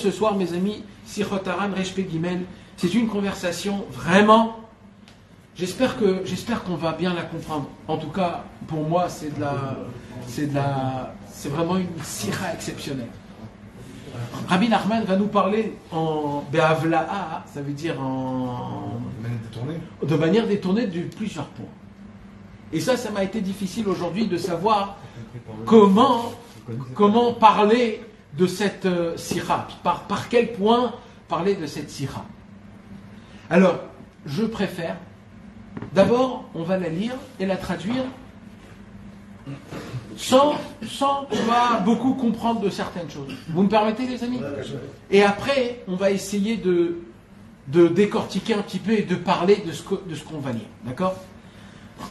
Ce soir, mes amis, Sichot Haran Resh Pei Gimel, c'est une conversation vraiment. J'espère qu'on va bien la comprendre. En tout cas, pour moi, c'est vraiment une sira exceptionnelle. Rabbi Nachman va nous parler en Be'avla'a, ça veut dire de manière détournée de plusieurs points. Et ça m'a été difficile aujourd'hui de savoir comment parler de cette sira, par quel point parler de cette sira. Alors, je préfère, d'abord, on va la lire et la traduire sans beaucoup comprendre de certaines choses. Vous me permettez, les amis? Et après, on va essayer de décortiquer un petit peu et de parler de ce qu'on va lire. D'accord?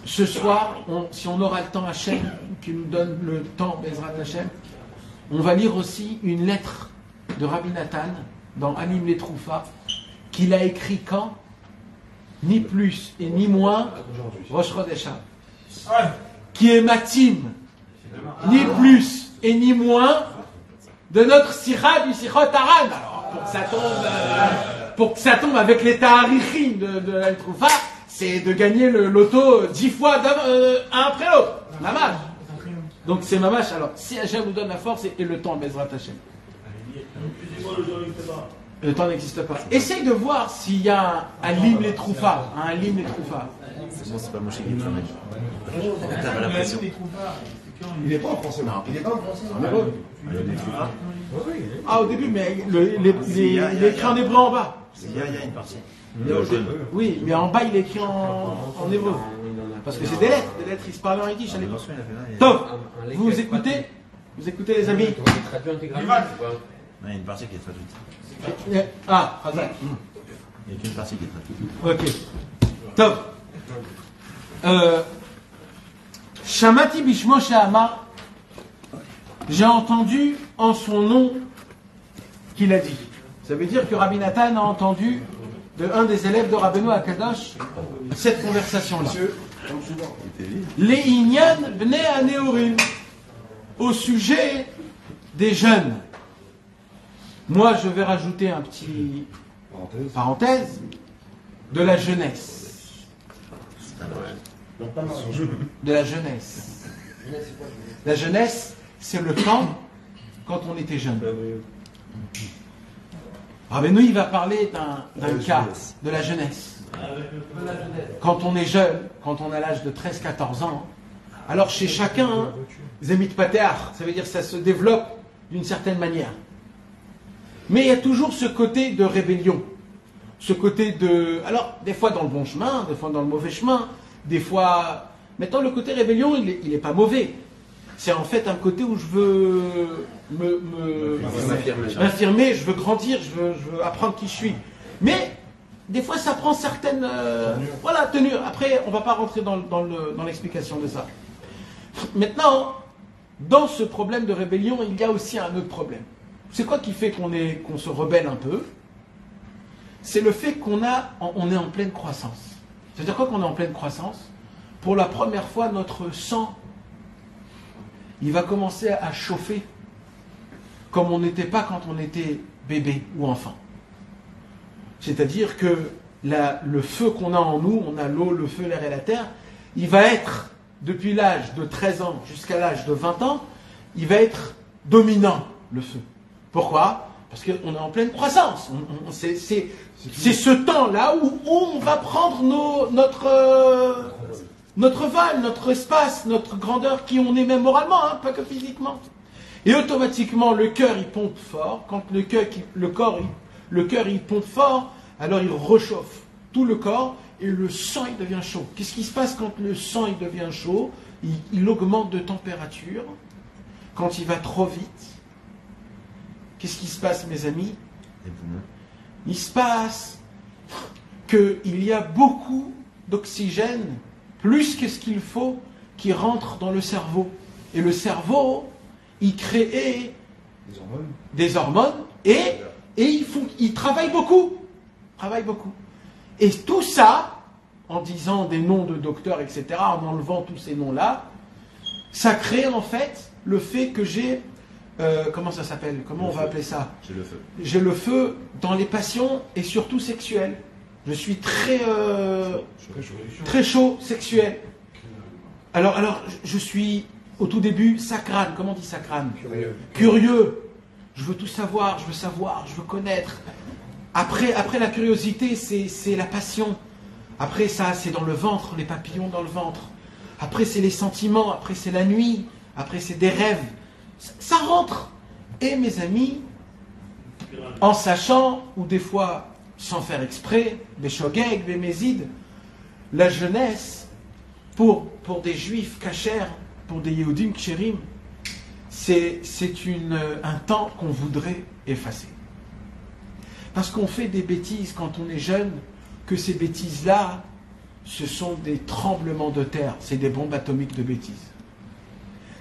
Ce soir, si on aura le temps, Hachem, qui nous donne le temps, Bezrat Hachem, on va lire aussi une lettre de Rabbi Nathan dans Anim les Troufa, qu'il a écrit quand? Ni plus et ni moins, Rosh Chodesh Av, qui est matim, ni plus et ni moins, de notre sira du Sichot Haran. Alors, pour que ça tombe avec les tarichim de la Troufa, c'est de gagner le loto 10 fois un après l'autre. Mamash. Donc c'est mamash. Alors, si Hachem nous donne la force et le temps, Bezrat Hachem. Le temps n'existe pas. Essaye de voir s'il y a un lim les troufas. Un lim les troufas. C'est pas Moshe qui le fait. T'as la pression. Il n'est pas en français. Non. Il n'est pas en français. En hébreu. Les troufas. Ah, au début, mais il est écrit en hébreu en bas. Il y a une partie. Oui, mais en bas, il est écrit en hébreu. Parce que c'est des lettres, il se parle en yiddish à l'époque. Top. Vous écoutez les amis? Il y a une partie qui est traduite. Ah, Hazak. Il n'y a qu'une partie qui est traduite. Ok. Top. Shamati Bishmo Shehama, j'ai entendu en son nom qu'il a dit. Ça veut dire que Rabbi Nathan a entendu de un des élèves de Rabbeinu Akadosh cette conversation-là. Les Inyan Bnei Aneorim, au sujet des jeunes. Moi, je vais rajouter un petit parenthèse de la jeunesse. De la jeunesse. La jeunesse, c'est le temps quand on était jeune. Rabbeinu, il va parler d'un cas de la jeunesse. Quand on est jeune, quand on a l'âge de 13-14 ans, alors chez chacun, Zemit Pateach, ça veut dire que ça se développe d'une certaine manière. Mais il y a toujours ce côté de rébellion. Ce côté de... Alors, des fois dans le bon chemin, des fois dans le mauvais chemin, des fois... Maintenant, le côté rébellion, il n'est pas mauvais. C'est en fait un côté où je veux m'affirmer, je veux grandir, je veux apprendre qui je suis. Mais, des fois, ça prend certaines... tenues. Après, on ne va pas rentrer dans l'explication de ça. Maintenant, dans ce problème de rébellion, il y a aussi un autre problème. C'est quoi qui fait qu'on se rebelle un peu? C'est le fait qu'on est en pleine croissance. C'est-à-dire quoi qu'on est en pleine croissance? Pour la première fois, notre sang, il va commencer à chauffer comme on n'était pas quand on était bébé ou enfant. C'est-à-dire que le feu qu'on a en nous, on a l'eau, le feu, l'air et la terre, il va être, depuis l'âge de 13 ans jusqu'à l'âge de 20 ans, il va être dominant, le feu. Pourquoi? Parce qu'on est en pleine croissance. C'est ce temps-là où on va prendre notre vol, notre espace, notre grandeur, qui on est même moralement, pas que physiquement. Et automatiquement, le cœur, il pompe fort. Quand le cœur, il pompe fort, alors il réchauffe tout le corps et le sang, il devient chaud. Qu'est-ce qui se passe quand le sang, il devient chaud? Il augmente de température. Quand il va trop vite, qu'est-ce qui se passe, mes amis? Il se passe qu'il y a beaucoup d'oxygène, plus que ce qu'il faut, qui rentre dans le cerveau. Et le cerveau, il crée des hormones et il travaille beaucoup. Et tout ça, en disant des noms de docteurs, etc., en enlevant tous ces noms-là, ça crée en fait le fait que j'ai comment ça s'appelle? Comment on va appeler ça? J'ai le feu. J'ai le feu dans les passions et surtout sexuelles. Je suis très chaud sexuel. Alors, je suis au tout début sacrane. Comment on dit sacrane? Curieux. Je veux tout savoir, je veux connaître. Après la curiosité, c'est la passion. Après ça, c'est dans le ventre, les papillons dans le ventre. Après, c'est les sentiments. Après, c'est la nuit. Après, c'est des rêves. Ça rentre. Et mes amis, en sachant, ou des fois sans faire exprès, des shogeg, des mésides, la jeunesse, pour des juifs kashers, pour des yehudim ksherim, c'est un temps qu'on voudrait effacer. Parce qu'on fait des bêtises quand on est jeune, que ces bêtises-là, ce sont des tremblements de terre, c'est des bombes atomiques de bêtises.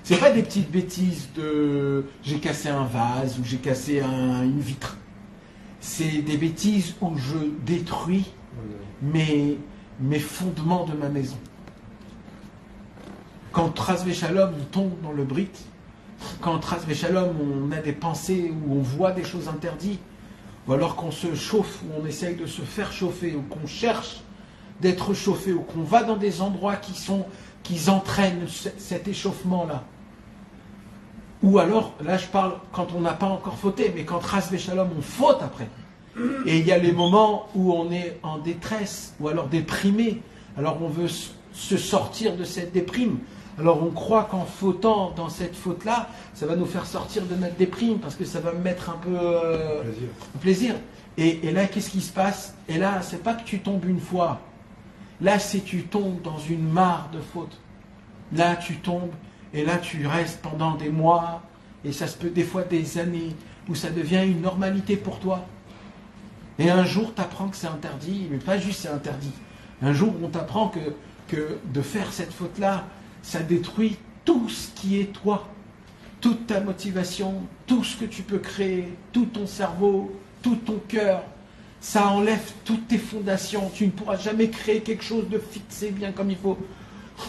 C'est pas des petites bêtises de j'ai cassé un vase ou j'ai cassé une vitre. C'est des bêtises où je détruis mes fondements de ma maison. Quand Tras Veshalom on tombe dans le brit, quand Tras Veshalom on a des pensées où on voit des choses interdites, ou alors qu'on se chauffe, ou on essaye de se faire chauffer, ou qu'on cherche d'être chauffé, ou qu'on va dans des endroits qui entraînent cet échauffement-là. Ou alors, là je parle quand on n'a pas encore fauté, mais quand Ras Veshalom on faute après. Et il y a les moments où on est en détresse, ou alors déprimé, alors on veut se sortir de cette déprime. Alors on croit qu'en fautant dans cette faute-là, ça va nous faire sortir de notre déprime, parce que ça va me mettre un peu plaisir. Et là, qu'est-ce qui se passe? Et là, c'est pas que tu tombes une fois. Là, c'est que tu tombes dans une mare de fautes. Là, tu tombes, et là, tu restes pendant des mois, et ça se peut des fois des années, où ça devient une normalité pour toi. Et un jour, tu apprends que c'est interdit, mais pas juste c'est interdit. Un jour, on t'apprend que de faire cette faute-là, ça détruit tout ce qui est toi. Toute ta motivation, tout ce que tu peux créer, tout ton cerveau, tout ton cœur. Ça enlève toutes tes fondations. Tu ne pourras jamais créer quelque chose de fixé bien comme il faut.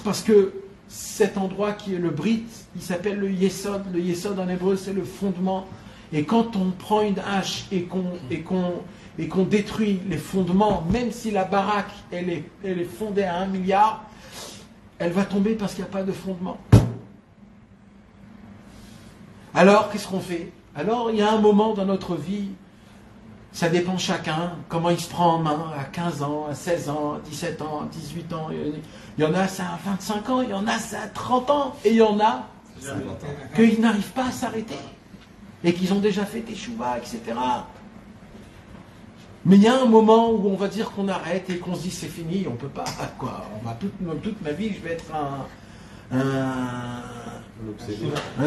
Parce que cet endroit qui est le Brit, il s'appelle le Yesod. Le Yesod en hébreu, c'est le fondement. Et quand on prend une hache et qu'on détruit les fondements, même si la baraque elle est fondée à 1 milliard, elle va tomber parce qu'il n'y a pas de fondement. Alors, qu'est-ce qu'on fait? Alors, il y a un moment dans notre vie, ça dépend chacun, comment il se prend en main, à 15 ans, à 16 ans, à 17 ans, à 18 ans. Il y en a, ça à 25 ans, il y en a, ça à 30 ans, et il y en a qu'ils n'arrivent pas à s'arrêter, et qu'ils ont déjà fait teshuva, etc. Mais il y a un moment où on va dire qu'on arrête et qu'on se dit c'est fini, on ne peut pas, quoi. On va toute ma vie, je vais être un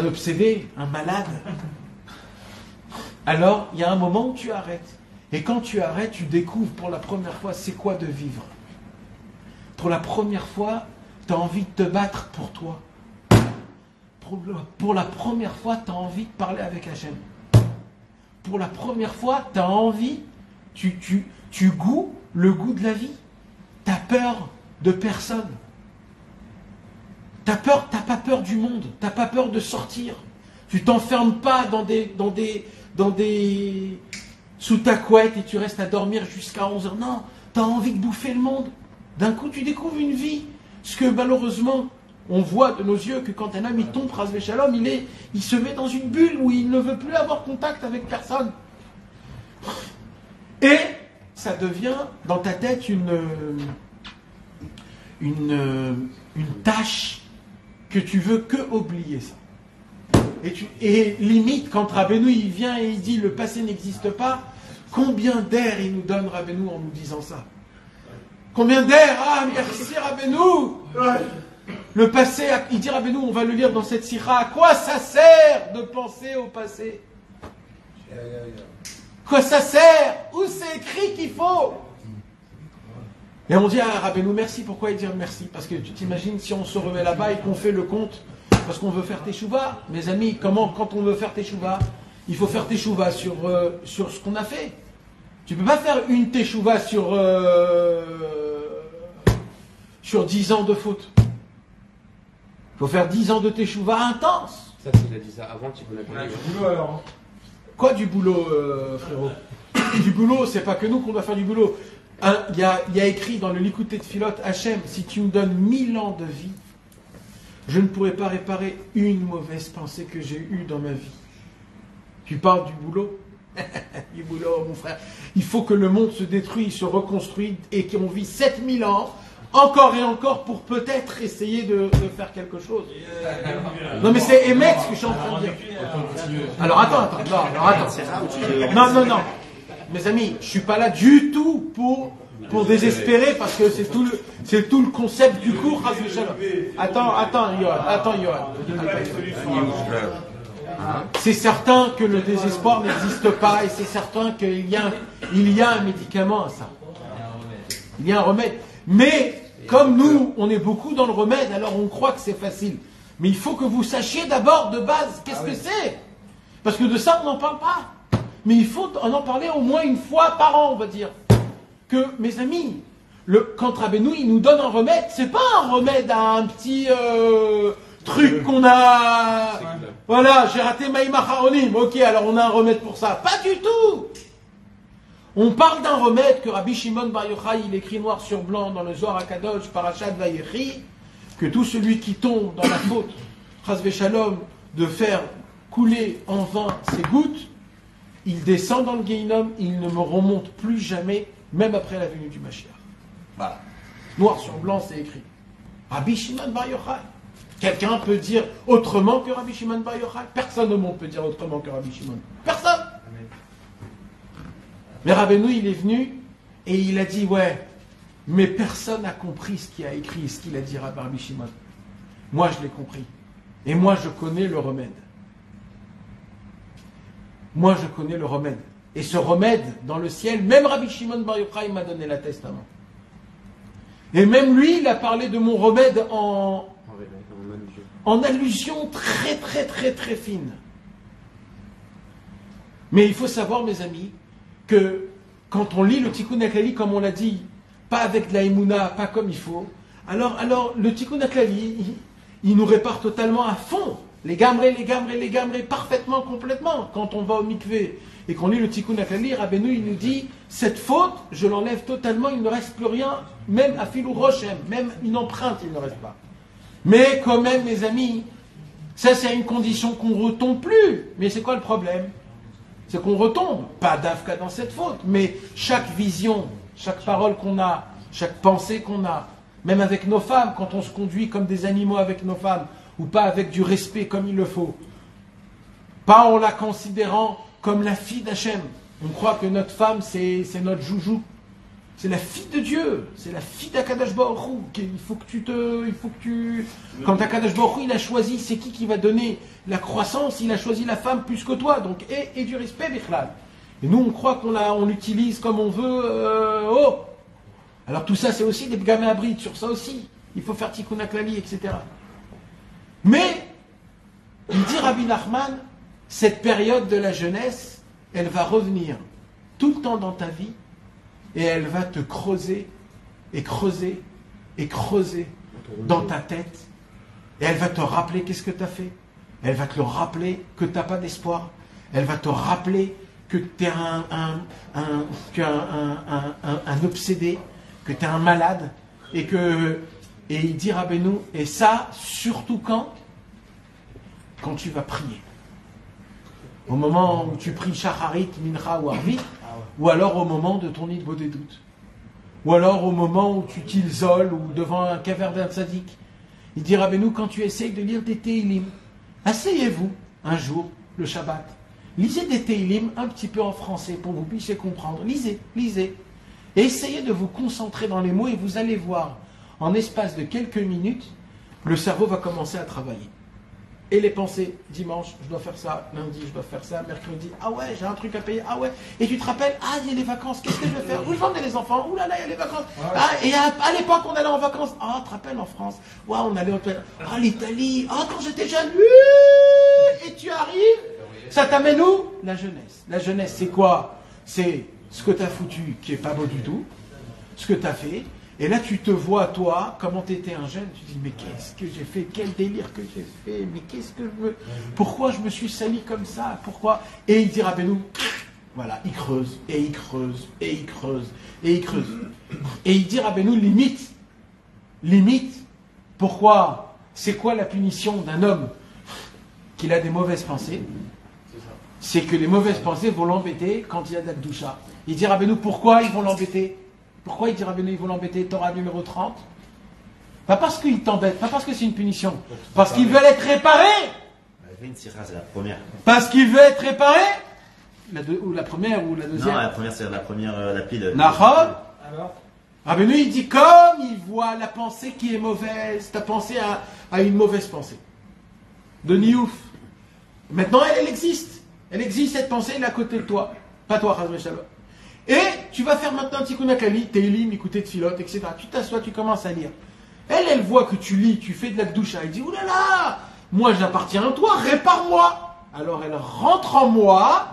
obsédé, un malade. Alors, il y a un moment où tu arrêtes. Et quand tu arrêtes, tu découvres pour la première fois c'est quoi de vivre. Pour la première fois, tu as envie de te battre pour toi. Pour la première fois, tu as envie de parler avec Hachem. Pour la première fois, tu as envie, tu goûtes le goût de la vie. Tu as peur de personne. T'as pas peur du monde. Tu n'as pas peur de sortir. Tu t'enfermes pas sous ta couette et tu restes à dormir jusqu'à 11h. Non, tu as envie de bouffer le monde. D'un coup, tu découvres une vie. Ce que malheureusement, on voit de nos yeux que quand un homme il tombe, Ras Veshalom, il se met dans une bulle où il ne veut plus avoir contact avec personne. Et ça devient dans ta tête une tâche que tu veux que oublier ça. Et limite, quand Rabbeinu il vient et il dit le passé n'existe pas, combien d'air il nous donne Rabbeinu en nous disant ça? Combien d'air? Ah, merci Rabbeinu! Le passé, il dit Rabbeinu, on va le lire dans cette sira, à quoi ça sert de penser au passé? Quoi ça sert? Où c'est écrit qu'il faut? Et on dit à Rabbeinu merci, pourquoi il dit merci? Parce que tu t'imagines si on se remet là-bas et qu'on fait le compte parce qu'on veut faire teshuva. Mes amis, quand on veut faire teshuva, il faut faire teshuva sur ce qu'on a fait. Tu ne peux pas faire une teshuva sur 10 ans de faute. Il faut faire 10 ans de teshuva intense. Ça, il a dit ça avant Tikkun HaKlali. Du boulot alors. Quoi du boulot, frérot? Du boulot, c'est pas que nous qu'on doit faire du boulot. Il y a écrit dans le Likutei Tfilot, Hachem, si tu me donnes 1000 ans de vie, je ne pourrai pas réparer une mauvaise pensée que j'ai eue dans ma vie. Tu parles du boulot? Du boulot, mon frère. Il faut que le monde se détruise, se reconstruise et qu'on vit 7000 ans, encore et encore, pour peut-être essayer de faire quelque chose. Non mais c'est émettre ce que je suis en train de dire. Alors attends. Non. Mes amis, je suis pas là du tout pour désespérer parce que c'est tout le concept du cours. Attends, Yoann. C'est certain que le désespoir n'existe pas et c'est certain qu'il y a un médicament à ça. Il y a un remède. Mais comme nous, on est beaucoup dans le remède, alors on croit que c'est facile. Mais il faut que vous sachiez d'abord de base qu'est-ce que c'est. Parce que de ça, on n'en parle pas. Mais il faut en parler au moins une fois par an, on va dire. Que, mes amis, quand Rabbeinu, il nous donne un remède, c'est pas un remède à un petit truc qu'on a... Voilà, j'ai raté Maïma Haronim. Ok, alors on a un remède pour ça. Pas du tout. On parle d'un remède que Rabbi Shimon Bar Yochai, il écrit noir sur blanc dans le Zohar HaKadosh, Parashat Vayechi, que tout celui qui tombe dans la faute, Chas v'Shalom, de faire couler en vain ses gouttes, il descend dans le Gehinnom, il ne me remonte plus jamais, même après la venue du Mashiach. Voilà. Noir sur blanc, c'est écrit. Rabbi Shimon Bar Yochai. Quelqu'un peut dire autrement que Rabbi Shimon Bar Yochai? Personne au monde peut dire autrement que Rabbi Shimon. Personne. Mais Rabbeinu, il est venu et il a dit, ouais, mais personne n'a compris ce qu'il a écrit, ce qu'il a dit à Rabbi Shimon. Moi, je l'ai compris. Et moi, je connais le remède. Moi, je connais le remède. Et ce remède, dans le ciel, même Rabbi Shimon Bar Yochai m'a donné la testament. Et même lui, il a parlé de mon remède en allusion très, très, très, très fine. Mais il faut savoir, mes amis, que quand on lit le Tikkun HaKlali, comme on l'a dit, pas avec de la Emouna, pas comme il faut, alors le Tikkun HaKlali, il nous répare totalement à fond. Les gamrés, parfaitement, complètement. Quand on va au mikvé et qu'on lit le Tikkun HaKlali, Rabbeinu, il nous dit, cette faute, je l'enlève totalement, il ne reste plus rien, même à filou rochem, même une empreinte, il ne reste pas. Mais quand même, mes amis, ça c'est une condition qu'on ne retombe plus. Mais c'est quoi le problème? C'est qu'on retombe, pas d'Afka dans cette faute, mais chaque vision, chaque parole qu'on a, chaque pensée qu'on a, même avec nos femmes, quand on se conduit comme des animaux avec nos femmes, ou pas avec du respect comme il le faut, pas en la considérant comme la fille d'Hachem. On croit que notre femme, c'est notre joujou. C'est la fille de Dieu, c'est la fille d'Akadosh Baruch Hu. Quand Akadosh Baruch Hu, il a choisi, c'est qui va donner la croissance, il a choisi la femme plus que toi, donc et du respect, Bichlal. Et nous, on croit on l'utilise comme on veut. Alors tout ça, c'est aussi des gamins à bride, sur ça aussi. Il faut faire Tikkun HaKlali, etc. Mais, il dit Rabbi Nachman, cette période de la jeunesse, elle va revenir tout le temps dans ta vie, et elle va te creuser, et creuser, et creuser dans ta tête. Et elle va te rappeler qu'est-ce que tu as fait. Elle va te le rappeler que tu n'as pas d'espoir. Elle va te rappeler que tu es un obsédé, que tu es un malade. Et il dit Rabbeinu, et ça, surtout quand tu vas prier. Au moment où tu pries Shacharit, Mincha ou Arvit, ou alors au moment de ton Idbo des doutes, ou alors au moment où tu t'isoles ou devant un caverne d'un tzaddik. Il dit Rabbeinu, quand tu essayes de lire des Teilim, asseyez-vous un jour, le Shabbat, lisez des Teilim un petit peu en français pour que vous puissiez comprendre. Lisez, et essayez de vous concentrer dans les mots et vous allez voir, en espace de quelques minutes, le cerveau va commencer à travailler. Et les pensées, dimanche, je dois faire ça, lundi, je dois faire ça, mercredi, ah ouais, j'ai un truc à payer, ah ouais, et tu te rappelles, ah, il y a les vacances, qu'est-ce que je vais faire? Où je vais emmener les enfants? Ouh là là, il y a les vacances. Ah, et à l'époque, on allait en vacances. Ah, tu te rappelles, en France, ouais, on allait en l'Italie, ah, quand j'étais jeune, et tu arrives, ça t'amène où? La jeunesse. La jeunesse, c'est quoi? C'est ce que tu as foutu, qui est pas beau du tout, ce que tu as fait, Et là, tu te vois, toi, comment tu étais un jeune, tu te dis, mais qu'est-ce que j'ai fait? Quel délire que j'ai fait? Mais qu'est-ce que je me... Pourquoi je me suis sali comme ça? Pourquoi? Et il dit, Rabbeinu, voilà, il creuse, et il creuse, et il creuse, et il creuse. Et il dit, Rabbeinu, limite, pourquoi? C'est quoi la punition d'un homme qu'il a des mauvaises pensées? C'est que les mauvaises pensées vont l'embêter quand il y a de la doucha. Il dit, Rabbeinu, pourquoi ils vont l'embêter? Pourquoi il dit Rabbeinu, ils vont l'embêter? Torah numéro 30. Pas parce qu'il t'embête, pas parce que c'est une punition. Parce qu'ils veulent être réparés. C'est la première. Parce qu'il veut être réparé. Ou la première ou la deuxième. Non, la première, c'est la première, la pile. Nahon. Rabbeinu, il dit comme il voit la pensée qui est mauvaise. Ta pensée a une mauvaise pensée. De Niouf. Maintenant, elle existe. Elle existe, cette pensée, elle est à côté de toi. Pas toi, Chazvé Shalom. Et tu vas faire maintenant un tikkun akali, Teilim, écouter Tfilot, etc. Tu t'assois, tu commences à lire. Elle voit que tu lis, tu fais de la gdoucha. Elle dit, oulala, moi j'appartiens à toi, répare-moi. Alors elle rentre en moi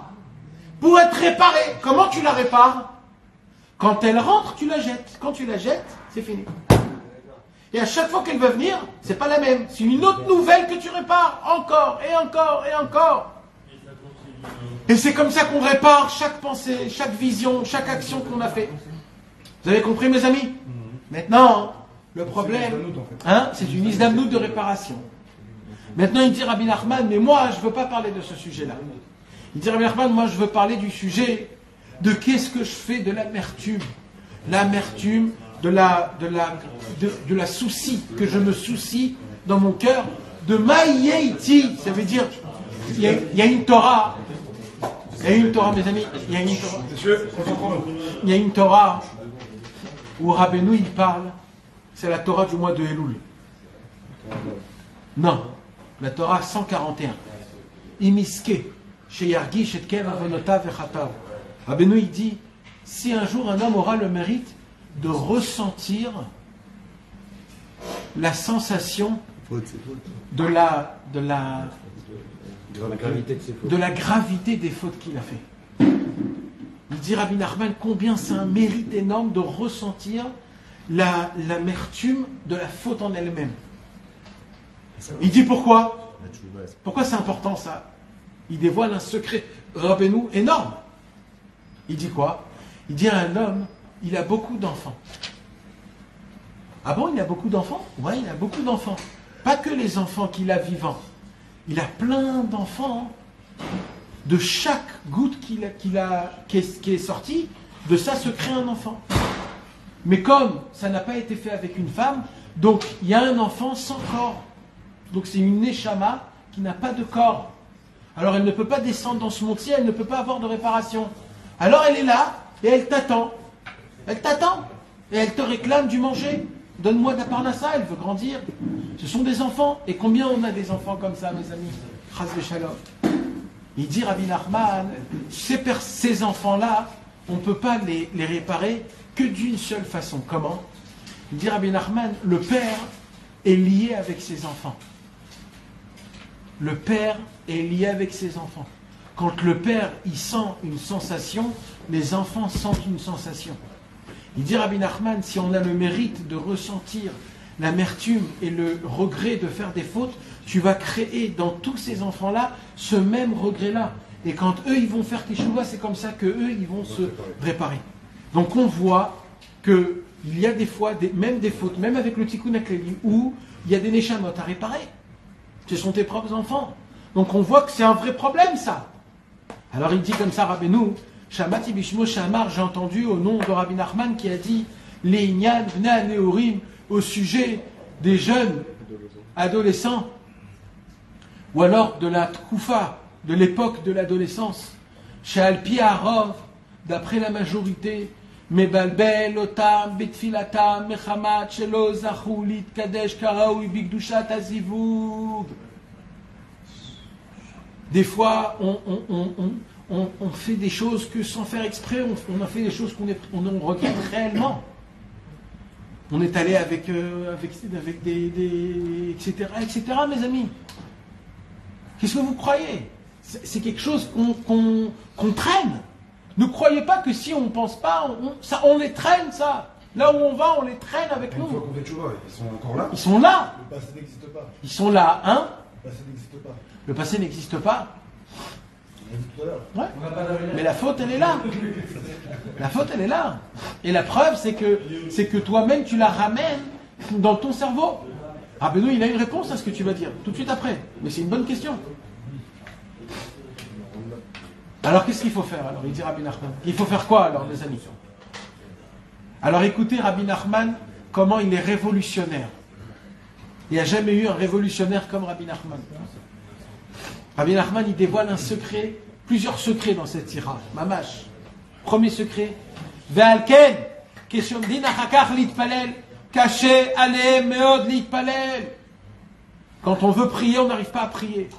pour être réparée. Comment tu la répares? Quand elle rentre, tu la jettes. Quand tu la jettes, c'est fini. Et à chaque fois qu'elle va venir, c'est pas la même. C'est une autre nouvelle que tu répares. Encore, et encore, et encore. Et c'est comme ça qu'on répare chaque pensée, chaque vision, chaque action qu'on a fait. Vous avez compris, mes amis? Maintenant, le problème, c'est une isdamnout de réparation. Maintenant, il dit Rabbi Nachman, mais moi, je ne veux pas parler de ce sujet-là. Il dit Rabbi Nachman, moi, je veux parler du sujet de qu'est-ce que je fais de l'amertume. L'amertume, de la souci, que je me soucie dans mon cœur, de Maïeiti. Ça veut dire, il y a une Torah. Il y a une Torah, mes amis, il y a une Torah où Rabbeinu il parle, c'est la Torah du mois de Elul. Non, la Torah 141. Imiske, sheyargi shetkev avonotav vechatav. Rabbeinu il dit, si un jour un homme aura le mérite de ressentir la sensation de la gravité des fautes qu'il a fait. Il dit Rabbi Nachman combien c'est un mérite énorme de ressentir l'amertume de la faute en elle-même. Il dit pourquoi? Pourquoi c'est important ça? Il dévoile un secret Rabbeinu énorme. Il dit quoi? Il dit à un homme, il a beaucoup d'enfants. Ah bon, il a beaucoup d'enfants? Oui, il a beaucoup d'enfants. Pas que les enfants qu'il a vivants. Il a plein d'enfants. De chaque goutte qui est sortie, de ça se crée un enfant. Mais comme ça n'a pas été fait avec une femme, donc il y a un enfant sans corps. Donc c'est une neshama qui n'a pas de corps. Alors elle ne peut pas descendre dans ce monde-ci, elle ne peut pas avoir de réparation. Alors elle est là et elle t'attend. Elle t'attend et elle te réclame du manger. Donne-moi de la parnassa, elle veut grandir. Ce sont des enfants. Et combien on a des enfants comme ça, mes amis? Chazvé Shalom. Il dit Rabbi Nachman, ces enfants-là, on ne peut pas les réparer que d'une seule façon. Comment? Il dit Rabbi Nachman, le père est lié avec ses enfants. Le père est lié avec ses enfants. Quand le père il sent une sensation, les enfants sentent une sensation. Il dit Rabbi Nachman, si on a le mérite de ressentir l'amertume et le regret de faire des fautes, tu vas créer dans tous ces enfants-là ce même regret-là. Et quand eux, ils vont faire teshuva, c'est comme ça qu'eux, ils vont se réparer. Donc on voit qu'il y a des fois, même des fautes, même avec le tikkun akleli, où il y a des neshamot à réparer. Ce sont tes propres enfants. Donc on voit que c'est un vrai problème, ça. Alors il dit comme ça, Rabbeinu, Shamati Bishmo Shamar, j'ai entendu au nom de Rabbi Nachman qui a dit les Inyan Bnei Neorim au sujet des jeunes adolescents, ou alors de la Tkoufa, de l'époque de l'adolescence, chez Alpi Arov, d'après la majorité, Mebalbel, Otam, Betfilatam, Mechamat, Shelo, Zachoulit, Kadesh, Karaoui, Bigdushat, Azivug. Des fois, on fait des choses que sans faire exprès, on a fait des choses qu'on regrette réellement. On est allé avec des etc., mes amis. Qu'est-ce que vous croyez? C'est quelque chose qu'on traîne. Ne croyez pas que si on ne pense pas, on les traîne, ça. Là où on va, on les traîne avec Une fois nous. qu'on fait tchouva, ils sont encore là. Ils sont là. Le passé n'existe pas. Ils sont là, hein? Le passé n'existe pas. Le passé n'existe pas. On l'a dit tout à l'heure. Ouais. Mais la faute, elle est là. La faute, elle est là. Et la preuve, c'est que toi-même, tu la ramènes dans ton cerveau. Ah Benoît, il a une réponse à ce que tu vas dire, tout de suite après. Mais c'est une bonne question. Alors, qu'est-ce qu'il faut faire? Alors, il dit Rabbi Nachman. Il faut faire quoi, alors, mes amis? Alors, écoutez Rabbi Nachman, comment il est révolutionnaire. Il n'y a jamais eu un révolutionnaire comme Rabbi Nachman. Rabbi Nachman, il dévoile un secret, plusieurs secrets dans cette tira. Mamash. Premier secret. Ve'alken, keshomdin achakach litpalel, caché alehem meod litpalel. Quand on veut prier, on n'arrive pas à prier.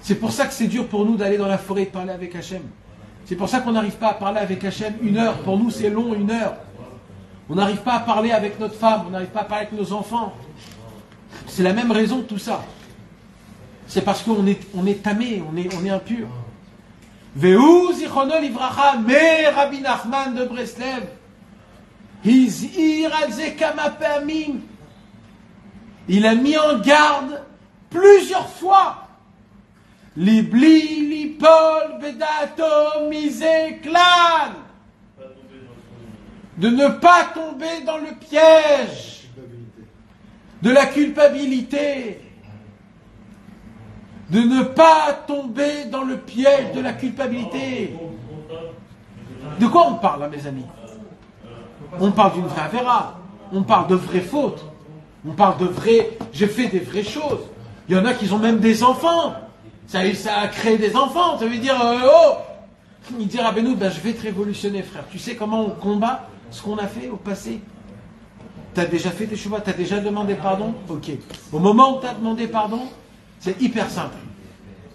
C'est pour ça que c'est dur pour nous d'aller dans la forêt et de parler avec Hachem. C'est pour ça qu'on n'arrive pas à parler avec Hachem 1 heure. Pour nous, c'est long, 1 heure. On n'arrive pas à parler avec notre femme, on n'arrive pas à parler avec nos enfants. C'est la même raison de tout ça. C'est parce qu'on est tamé, on est impur. Ve'u zichrono livracha, mais Rabbi Nachman de Breslev, hizir al ze kama pa'amim. Il a mis en garde plusieurs fois. Libli, lipol, bedato, misé, clan. De ne pas tomber dans le piège de la culpabilité. De ne pas tomber dans le piège de la culpabilité. De quoi on parle là, mes amis? On parle d'une vraie avéra. On parle de vraies fautes. On parle de vraies... J'ai fait des vraies choses. Il y en a qui ont même des enfants. Ça a créé des enfants. Ça veut dire, il dit Rabbeinu, je vais te révolutionner, frère. Tu sais comment on combat ce qu'on a fait au passé? Tu as déjà fait tes chevaux, tu as déjà demandé pardon? Ok. Au moment où tu as demandé pardon, c'est hyper simple.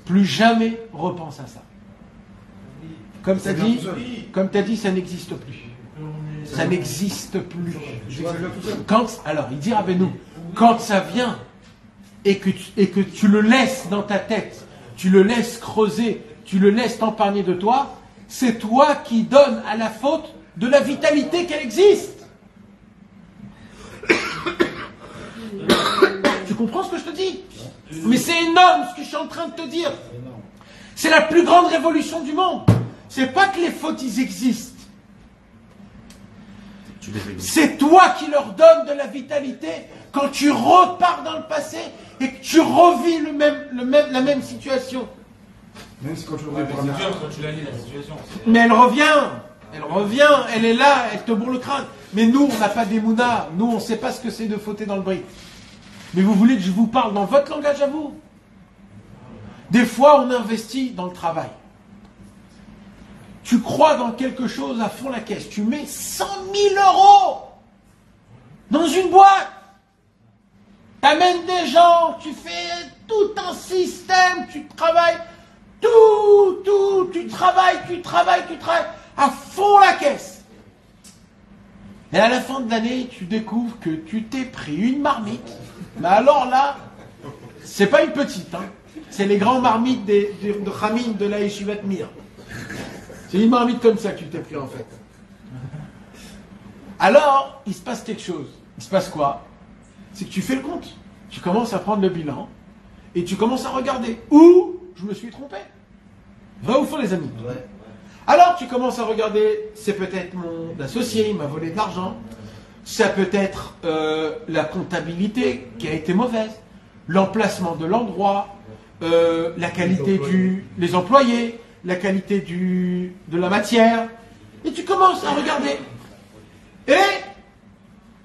Plus jamais repense à ça. Comme tu as dit, ça n'existe plus. Ça n'existe plus. Alors, il dit Rabbeinu, quand ça vient et que tu le laisses dans ta tête, tu le laisses creuser, tu le laisses t'empargner de toi, c'est toi qui donnes à la faute de la vitalité qu'elle existe. Tu comprends ce que je te dis? Mais c'est énorme ce que je suis en train de te dire. C'est la plus grande révolution du monde. C'est pas que les fautes ils existent. C'est toi qui leur donnes de la vitalité quand tu repars dans le passé et que tu revis la même situation. Même si quand tu le revis pour la première fois. quand tu la lis, la situation. Mais elle revient, elle est là, elle te bourre le crâne. Mais nous, on n'a pas d'émouna, nous, on ne sait pas ce que c'est de fauter dans le bris. Mais vous voulez que je vous parle dans votre langage à vous? Des fois, on investit dans le travail. Tu crois dans quelque chose à fond la caisse. Tu mets 100 000 € dans une boîte. Tu amènes des gens, tu fais tout un système, tu travailles, tu travailles à fond la caisse. Et à la fin de l'année, tu découvres que tu t'es pris une marmite. Mais alors là, c'est pas une petite, hein. C'est les grands marmites de Khamim de la Yeshivat Mir. C'est une marmite comme ça que tu t'es pris en fait. Alors, il se passe quelque chose. Il se passe quoi? C'est que tu fais le compte. Tu commences à prendre le bilan et tu commences à regarder où je me suis trompé. Vrai ou faux, les amis? Ouais. Alors, tu commences à regarder, c'est peut-être mon associé, il m'a volé de l'argent. Ça peut être la comptabilité qui a été mauvaise, l'emplacement de l'endroit, la qualité les employés, la qualité de la matière. Et tu commences à regarder. Et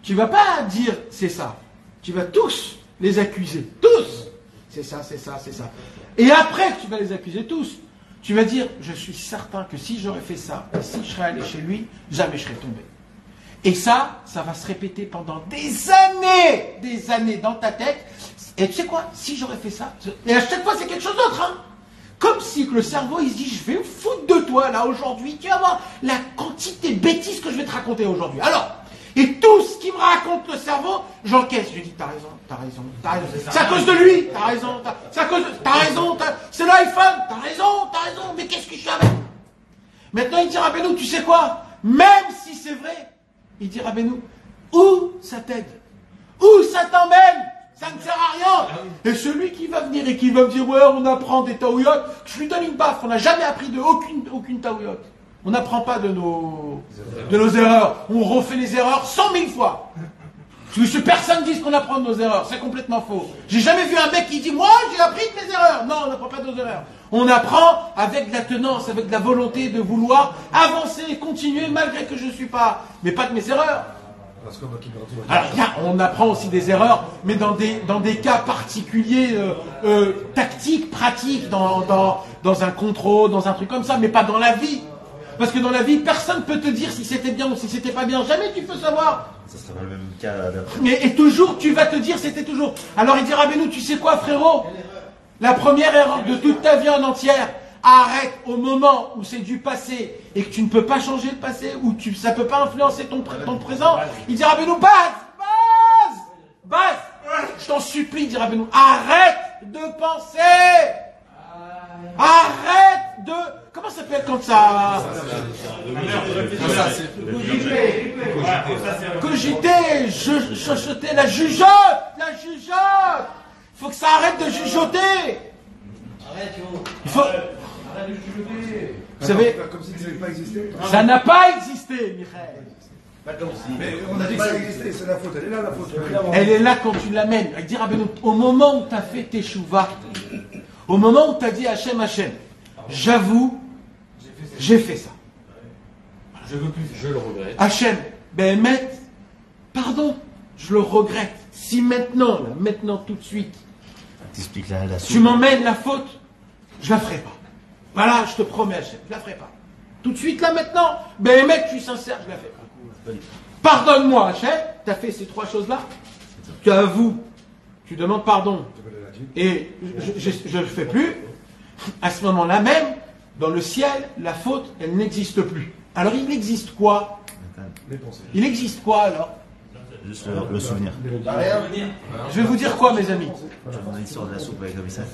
tu ne vas pas dire c'est ça. Tu vas tous les accuser. Tous. C'est ça, c'est ça, c'est ça. Et après que tu vas les accuser tous, tu vas dire, je suis certain que si j'aurais fait ça, et si je serais allé chez lui, jamais je serais tombé. Et ça va se répéter pendant des années dans ta tête. Et tu sais quoi? Si j'aurais fait ça, et à chaque fois c'est quelque chose d'autre, hein. Comme si que le cerveau il se dit, je vais me foutre de toi là aujourd'hui, tu vas voir la quantité de bêtises que je vais te raconter aujourd'hui. Alors, et tout ce qui me raconte le cerveau, j'encaisse. Je dis, t'as raison. C'est à cause de lui, t'as raison. T'as raison, c'est l'iPhone, t'as raison. Mais qu'est-ce que je fais avec? Maintenant il dit, Rabbeinu, tu sais quoi? même si c'est vrai, il dit Rabbeinu, où ça t'aide? Où ça t'emmène? Ça ne sert à rien. Et celui qui va venir et qui va me dire, ouais, on apprend des taouyotes, je lui donne une baffe. On n'a jamais appris de aucune taouyote. On n'apprend pas de nos erreurs. On refait les erreurs 100 000 fois. Parce que personne ne dit qu'on apprend de nos erreurs. C'est complètement faux. J'ai jamais vu un mec qui dit, moi, j'ai appris de mes erreurs. Non, on n'apprend pas de nos erreurs. On apprend avec de la tenance, avec de la volonté de vouloir avancer et continuer malgré que je ne suis pas. Mais pas de mes erreurs. Alors, on apprend aussi des erreurs, mais dans des cas particuliers, tactiques, pratiques, dans un contrôle, dans un truc comme ça, mais pas dans la vie. Parce que dans la vie, personne ne peut te dire si c'était bien ou si c'était pas bien. Jamais tu peux savoir. Ça sera pas le même cas d'après. Et toujours, tu vas te dire c'était toujours. Alors il dira, Rabbeinu, tu sais quoi, frérot? La première erreur de toute ta vie en entière, arrête au moment où c'est du passé et que tu ne peux pas changer le passé, ou ça ne peut pas influencer ton présent. Il dira, Rabbeinu, base, je t'en supplie, dira Rabbeinu, arrête de penser. Arrête de... Comment ça s'appelle quand ça... Cogiter, chuchoter, la jugeote. Il faut que ça arrête de jugeoter. Il faut... Arrête de jugeoter. Vous savez... Comme si ça n'avait pas existé. Ça n'a pas existé, Michael. Mais on a dit que ça existait, c'est la faute. Elle est là, la faute. Elle est là quand tu l'amènes. Elle dit, Rabbeinu, au moment où tu as fait tes chouvas, au moment où tu as dit Hachem, j'avoue, j'ai fait ça. Je veux plus, je le regrette. Hachem, pardon, je le regrette. Si maintenant, tout de suite, T'expliques la tu m'emmènes la faute, je la ferai pas. Voilà, je te promets, Hachem, je la ferai pas. Tout de suite, là, maintenant, je suis sincère, je la fais pas. Pardonne-moi, Hachem, tu as fait ces trois choses-là. Tu avoues, tu demandes pardon, et je ne le fais plus. À ce moment-là même, dans le ciel, la faute, elle n'existe plus. Alors il existe quoi? Il existe quoi alors? Juste le souvenir. Je vais vous dire quoi, mes amis? On a une histoire de la soupe avec le commissaire.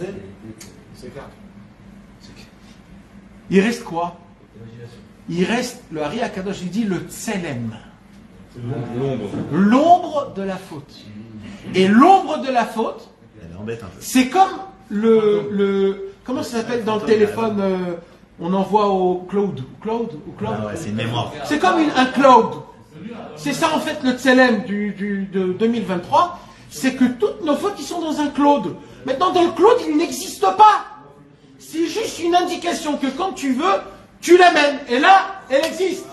Il reste quoi? Il reste, le Hari Akadosh, il dit le tselem. L'ombre de la faute. Et l'ombre de la faute, Elle embête un peu. c'est comme comment ça s'appelle dans le téléphone, on envoie au cloud. Ah ouais, c'est une mémoire. C'est comme un cloud. C'est ça en fait le tselem de 2023. C'est que toutes nos fautes, ils sont dans un cloud. Maintenant, dans le cloud, il n'existe pas. C'est juste une indication que quand tu veux, tu l'amènes. Et là, elle existe.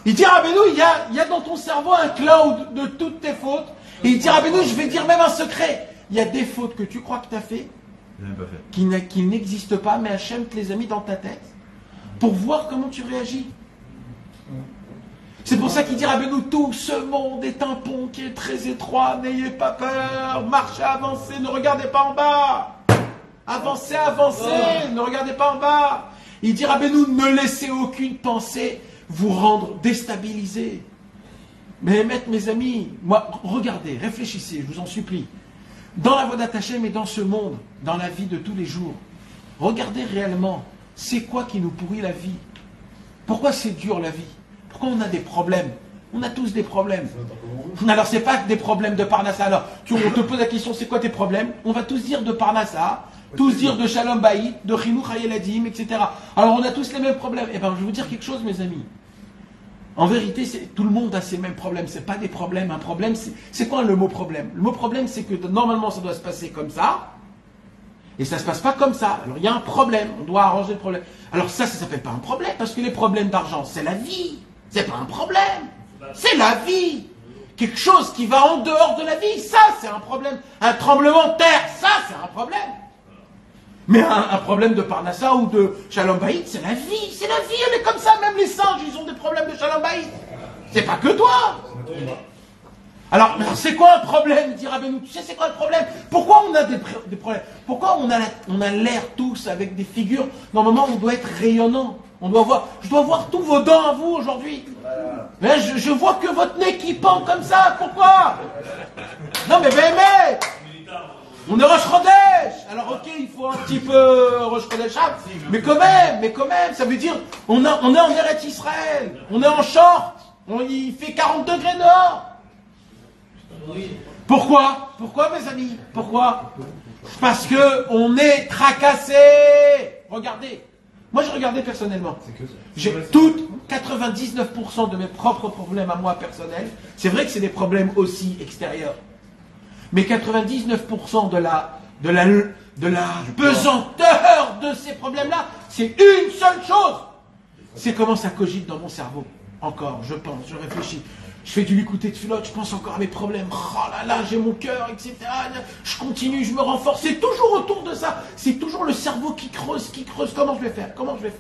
Il dit, Rabbeinu, il y a dans ton cerveau un cloud de toutes tes fautes. Et il dit, Rabbeinu, je vais dire même un secret. Il y a des fautes que tu crois que tu as fait, qui n'existent pas, mais Hachem te les a mis dans ta tête pour voir comment tu réagis. C'est pour ça qu'il dit, Rabbeinu, tout ce monde est un pont qui est très étroit, n'ayez pas peur, marchez, avancez, ne regardez pas en bas. Avancez, ne regardez pas en bas. Il dit, Rabbeinu, ne laissez aucune pensée vous rendre déstabilisé. Mais mes amis, moi, regardez, réfléchissez, je vous en supplie. Dans la Vodat Hashem et dans ce monde, dans la vie de tous les jours, regardez réellement, c'est quoi qui nous pourrit la vie? Pourquoi c'est dur la vie? Pourquoi on a des problèmes? On a tous des problèmes. Alors c'est pas des problèmes de Parnassa. Alors, on te pose la question, c'est quoi tes problèmes? On va tous dire de Parnassa, tous dire de Shalom Bayit, de Chinuch Hayeladim, etc. Alors on a tous les mêmes problèmes. Eh bien, je vais vous dire quelque chose, mes amis. En vérité, tout le monde a ces mêmes problèmes. C'est pas des problèmes. Un problème, c'est quoi le mot problème? Le mot problème, c'est que normalement, ça doit se passer comme ça. Et ça se passe pas comme ça. Alors il y a un problème. On doit arranger le problème. Alors ça s'appelle pas un problème, parce que les problèmes d'argent, c'est la vie. C'est pas un problème. C'est la vie. Quelque chose qui va en dehors de la vie, ça, c'est un problème. Un tremblement de terre, ça, c'est un problème. Mais un problème de Parnassa ou de Shalom Bayit, c'est la vie. C'est la vie, elle est comme ça. Même les singes, ils ont des problèmes de Shalom Bayit. C'est pas que toi. Alors c'est quoi un problème, dit Rabbeinu? Tu sais c'est quoi le problème? Pourquoi on a des problèmes? Pourquoi on a l'air tous avec des figures? Normalement, on doit être rayonnant. Je dois voir tous vos dents à vous aujourd'hui. Là, je vois que votre nez qui pend comme ça. Pourquoi? Non mais On est Rosh Chodesh. Alors ok, il faut un petit peu Rosh Chodesh, mais quand même, ça veut dire on est en Eretz Israël, on est en short, il fait 40 degrés dehors. Pourquoi mes amis? Pourquoi? Parce que on est tracassé. Regardez, moi je regardais personnellement. J'ai toutes 99% de mes propres problèmes à moi personnels. C'est vrai que c'est des problèmes aussi extérieurs. Mais 99% de la pesanteur de ces problèmes-là, c'est une seule chose. C'est comment ça cogite dans mon cerveau. Encore, je pense, je réfléchis. Je fais du l'écouter de filote, je pense encore à mes problèmes. Oh là là, j'ai mon cœur, etc. Je continue, je me renforce. C'est toujours autour de ça. C'est toujours le cerveau qui creuse. Comment je vais faire? Comment je le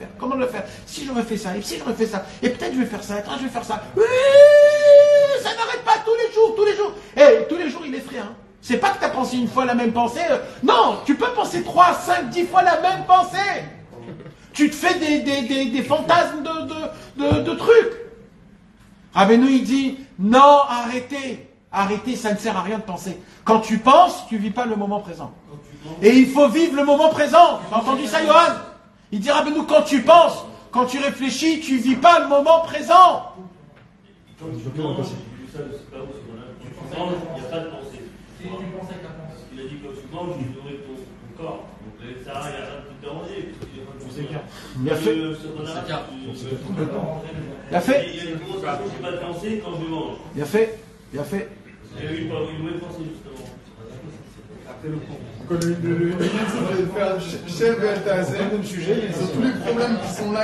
faire? Si je refais ça, et si je refais ça, et peut-être je vais faire ça, et je vais faire ça. Oui, ça n'arrête pas tous les jours. Et tous les jours, il est frais, hein. C'est pas que tu as pensé une fois la même pensée. Non, tu peux penser 3, 5, 10 fois la même pensée. Tu te fais des fantasmes de trucs. Rabbeinu, il dit, non, arrêtez, ça ne sert à rien de penser. Quand tu penses, tu vis pas le moment présent. Et il faut vivre le moment présent. Tu as entendu ça, Johan? Il dit, Rabbeinu, quand tu penses, quand tu réfléchis, tu vis pas le moment présent. Il n'y a pas de pensée. Il a dit que tu manges, tu nourris ton corps. Donc ça, il n'y a rien de tout déranger. Bien fait. Bien fait. Il y a une conversation, je n'ai pas de pensée quand je mange. Bien fait. Il y a eu une mauvaise pensée, justement. Le faire chef Beltazé, le sujet, ils ont tous les problèmes qui sont là.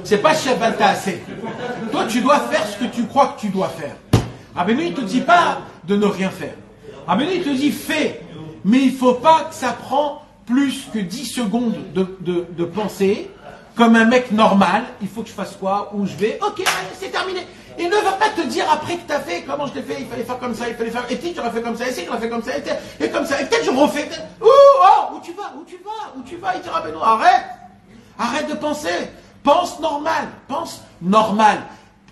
C'est pas chef Beltazé. Toi, tu dois faire ce que tu crois que tu dois faire. Rabbeinu, il ne te dit pas de ne rien faire. Rabbeinu, il te dit fais. Mais il ne faut pas que ça prend plus que 10 secondes de penser. Comme un mec normal, il faut que je fasse quoi? Où je vais? Ok, allez, c'est terminé. Il ne va pas te dire après que tu as fait, comment je l'ai fait, il fallait faire comme ça, il fallait faire, et si tu aurais fait comme ça, et si tu aurais fait comme ça, et comme ça, et peut-être je refais. Où tu vas? Il dira, ben non, arrête de penser. Pense normal.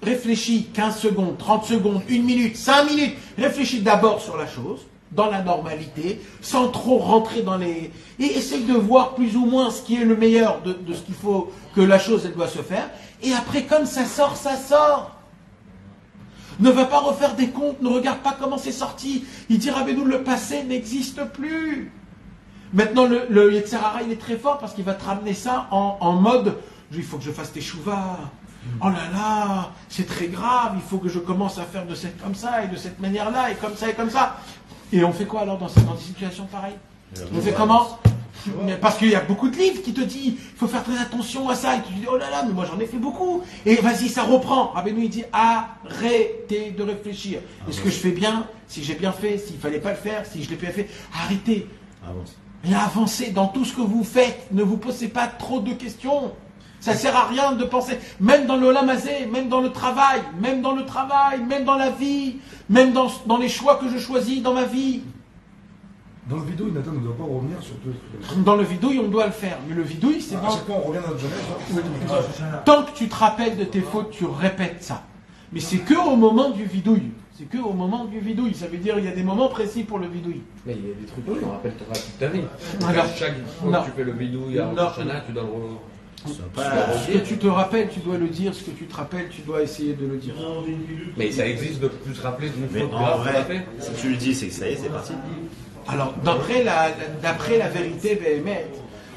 Réfléchis 15 secondes, 30 secondes, 1 minute, 5 minutes. Réfléchis d'abord sur la chose, dans la normalité, sans trop rentrer dans les... Et essaye de voir plus ou moins ce qui est le meilleur de ce qu'il faut, que la chose, elle doit se faire. Et après, comme ça sort. Ne va pas refaire des comptes, ne regarde pas comment c'est sorti. Il dira, mais nous, le passé n'existe plus. Maintenant, le Yetzer Hara, il est très fort parce qu'il va te ramener ça en mode, il faut que je fasse tes chouvas. Oh là là, c'est très grave, il faut que je commence à faire comme ça, et de cette manière-là, et comme ça, et comme ça. Et on fait quoi alors dans des situations pareilles? On fait comment? Parce qu'il y a beaucoup de livres qui te disent, il faut faire très attention à ça. Et tu dis, oh là là, mais moi j'en ai fait beaucoup. Et vas-y, ça reprend. Rabbeinu, il dit, arrêtez de réfléchir. Est-ce que je fais bien? Si j'ai bien fait, s'il ne fallait pas le faire, si je l'ai bien fait, arrêtez. Et avancez dans tout ce que vous faites. Ne vous posez pas trop de questions. Ça ne sert à rien de penser, même dans le Olam Hazé, même dans le travail, même dans la vie, même dans les choix que je choisis dans ma vie. Dans le vidouille, Nathan ne doit pas revenir sur tout. Dans le vidouille, on doit le faire. Mais le vidouille, c'est À chaque fois, on revient dans notre jeunesse. Tant que tu te rappelles de tes fautes, tu répètes ça. Mais c'est que au moment du vidouille. Ça veut dire qu'il y a des moments précis pour le vidouille. Mais il y a des trucs que tu rappelleras toute ta vie. Alors, Chaque fois que tu fais le vidouille à Rosh Hashanah, tu dois le ce que tu te rappelles, tu dois le dire. Ce que tu te rappelles, tu dois essayer de le dire. Mais ça existe de plus se rappeler d'une Mais faute en grave qu'on a vrai, fait. si tu le dis, c'est que ça y est, c'est parti. Alors, d'après la vérité,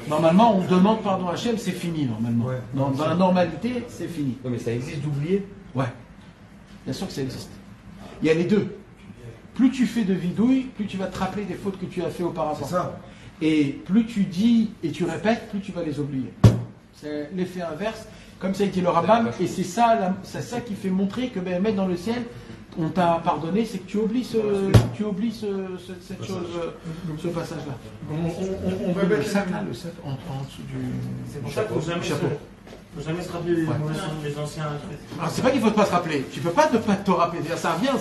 normalement, on demande pardon à Hachem, c'est fini, normalement. Ouais. Dans la normalité, c'est fini. Non, mais ça existe d'oublier. Ouais. Bien sûr que ça existe. Il y a les deux. Plus tu fais de vidouille, plus tu vas te rappeler des fautes que tu as fait auparavant. C'est ça. Et plus tu dis et tu répètes, plus tu vas les oublier. C'est l'effet inverse. Comme ça a dit le Rambam, et c'est ça qui fait montrer que ben, dans le ciel, on t'a pardonné, c'est que tu oublies cette chose, ce passage-là. On va mettre le sac là, en dessous du. C'est pour ça qu'il faut jamais se rappeler les anciens. Alors c'est pas qu'il faut pas se rappeler. Tu peux pas ne pas te rappeler. Ça vient,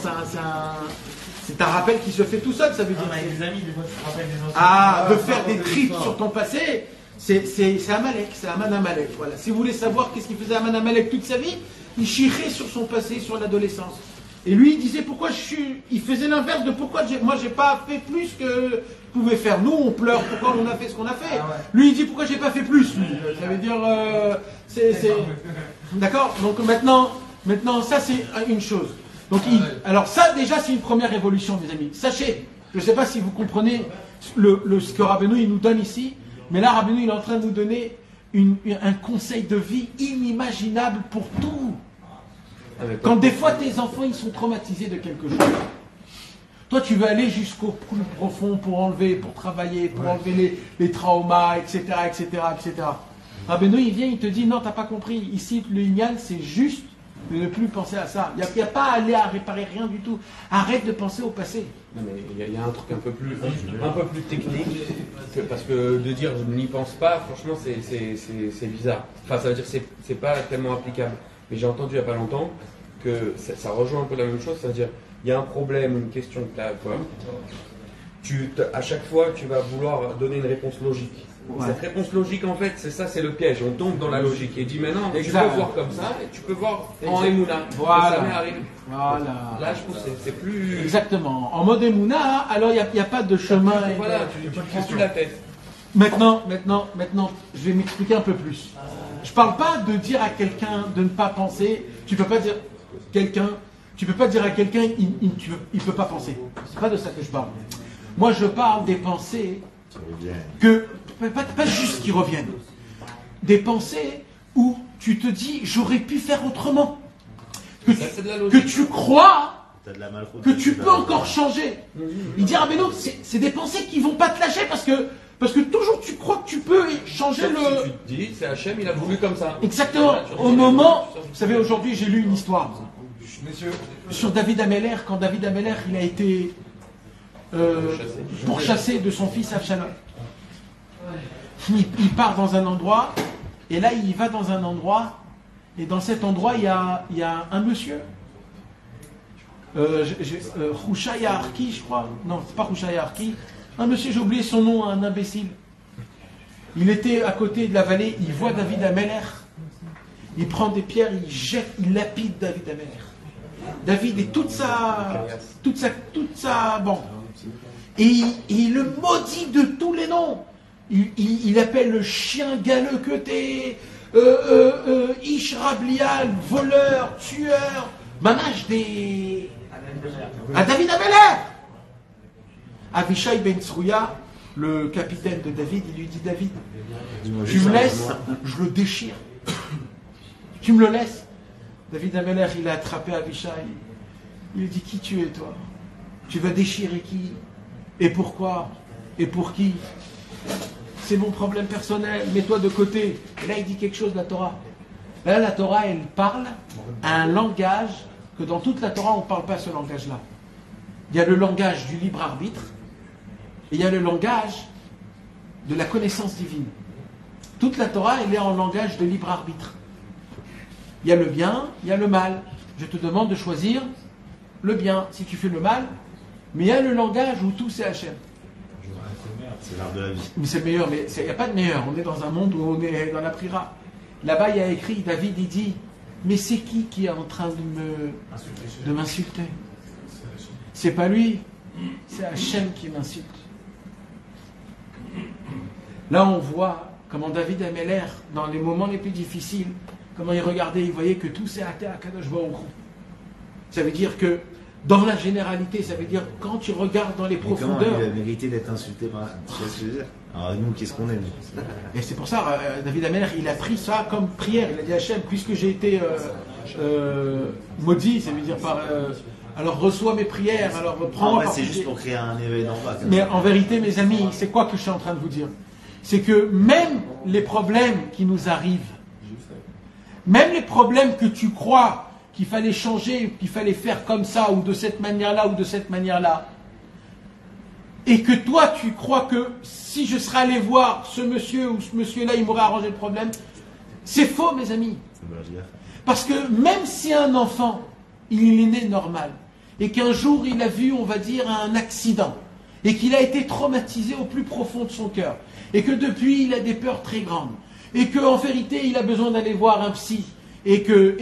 c'est un rappel qui se fait tout seul, ça veut dire. Avec des amis, des fois, tu te rappelles des anciens. Ah, de faire des trips sur ton passé, c'est Amalek, c'est Aman Amalek. Voilà. Si vous voulez savoir qu'est-ce qu'il faisait Aman Amalek toute sa vie, il chirait sur son passé, sur l'adolescence. Et lui, il disait pourquoi il faisait l'inverse de pourquoi moi j'ai pas fait plus que je pouvais faire. Nous, on pleure pourquoi on a fait ce qu'on a fait. Lui, il dit pourquoi j'ai pas fait plus. Lui. Ça veut dire, d'accord. Donc maintenant, ça c'est une chose. Donc, alors ça déjà c'est une première évolution, mes amis. Sachez, je ne sais pas si vous comprenez ce que Rabbeinu il nous donne ici, mais là Rabbeinu il est en train de nous donner un conseil de vie inimaginable pour tout. Quand des fois tes enfants ils sont traumatisés de quelque chose, toi tu veux aller jusqu'au plus profond pour travailler, pour enlever les traumas, etc., etc., etc. Rabbeinu il vient, il te dit non, t'as pas compris. Ici le Inyan c'est juste de ne plus penser à ça. Il n'y a pas à aller à réparer rien du tout. Arrête de penser au passé. Non, mais il y a un truc un peu plus technique, parce que de dire je n'y pense pas, franchement c'est bizarre. Enfin ça veut dire que c'est pas tellement applicable. Mais j'ai entendu il n'y a pas longtemps que ça rejoint un peu la même chose, c'est-à-dire il y a un problème, une question que tu as, quoi. À chaque fois tu vas vouloir donner une réponse logique. Ouais. Cette réponse logique, en fait, c'est le piège. On tombe dans la logique. Et dit maintenant, tu peux voir comme ça, et tu peux voir en Emouna. Voilà. Ça m'est arrivé. Voilà. Là, je trouve que c'est plus... Exactement. En mode Emouna, alors il n'y a pas de chemin. Voilà, tu prends plus la tête. Maintenant, je vais m'expliquer un peu plus. Je parle pas de dire à quelqu'un de ne pas penser. Tu peux pas dire à quelqu'un il peut pas penser. C'est pas de ça que je parle. Moi, je parle des pensées pas juste qui reviennent. Des pensées où tu te dis j'aurais pu faire autrement. Que tu crois que tu peux encore changer. Il dit mais non, c'est des pensées qui vont pas te lâcher parce que toujours tu crois que tu peux changer le... Si tu te dis, c'est Hachem, il a voulu comme ça. Exactement. Au moment, vous savez, aujourd'hui j'ai lu une histoire sur David Ameller, quand David Ameller il a été pourchassé de son fils Avshalom. Il part dans un endroit, et là il va dans un endroit, et dans cet endroit il y a un monsieur, Rouchaya Arki, je crois, non c'est pas Rouchaya Arki, un monsieur, j'ai oublié son nom, un imbécile. Il était à côté de la vallée, il voit David Ameller, il prend des pierres, il jette, il lapide David Ameller. David et toute sa bande. Et il le maudit de tous les noms. Il appelle le chien galeux que t'es, Ish Rablial, voleur, tueur, manage des... à David Ameller. Avishai Ben Tsrouya, le capitaine de David, il lui dit David, tu me laisses, je le déchire. Tu me le laisses. David Ameller, il a attrapé Avishai. Il lui dit qui tu es toi? Tu vas déchirer qui? Et pourquoi? Et pour qui? C'est mon problème personnel, mets-toi de côté. Et là, il dit quelque chose de la Torah. Là, la Torah, elle parle à un langage que dans toute la Torah, on ne parle pas ce langage-là. Il y a le langage du libre arbitre et il y a le langage de la connaissance divine. Toute la Torah, elle est en langage de libre arbitre. Il y a le bien, il y a le mal. Je te demande de choisir le bien si tu fais le mal, mais il y a le langage où tout c'est Hachem. C'est l'art de la vie. Mais c'est le meilleur, mais il n'y a pas de meilleur. On est dans un monde où on est dans la prira. Là-bas, il y a écrit, David, il dit, mais c'est qui est en train de m'insulter? C'est pas lui, c'est Hachem qui m'insulte. Là, on voit comment David Ameller, dans les moments les plus difficiles, comment il regardait, il voyait que tout s'est hâté à Kadosh Baruch Hu. Ça veut dire que, dans la généralité, ça veut dire quand tu regardes dans les profondeurs. Il a mérité d'être insulté par. Tu vois ce que je veux dire? Alors nous, qu'est-ce qu'on aime? Et c'est pour ça, David Ameller, il a pris ça comme prière. Il a dit Hachem, puisque j'ai été maudit, ça veut dire par. Alors reçois mes prières, alors prends-moi par c'est juste pour créer un événement. Mais en vérité, mes amis, c'est quoi que je suis en train de vous dire? C'est que même les problèmes qui nous arrivent, même les problèmes que tu crois qu'il fallait changer, qu'il fallait faire comme ça, ou de cette manière-là, ou de cette manière-là, et que toi tu crois que si je serais allé voir ce monsieur ou ce monsieur-là, il m'aurait arrangé le problème, c'est faux, mes amis. Parce que même si un enfant, il est né normal, et qu'un jour il a vu, on va dire, un accident, et qu'il a été traumatisé au plus profond de son cœur, et que depuis il a des peurs très grandes, et qu'en vérité il a besoin d'aller voir un psy, et de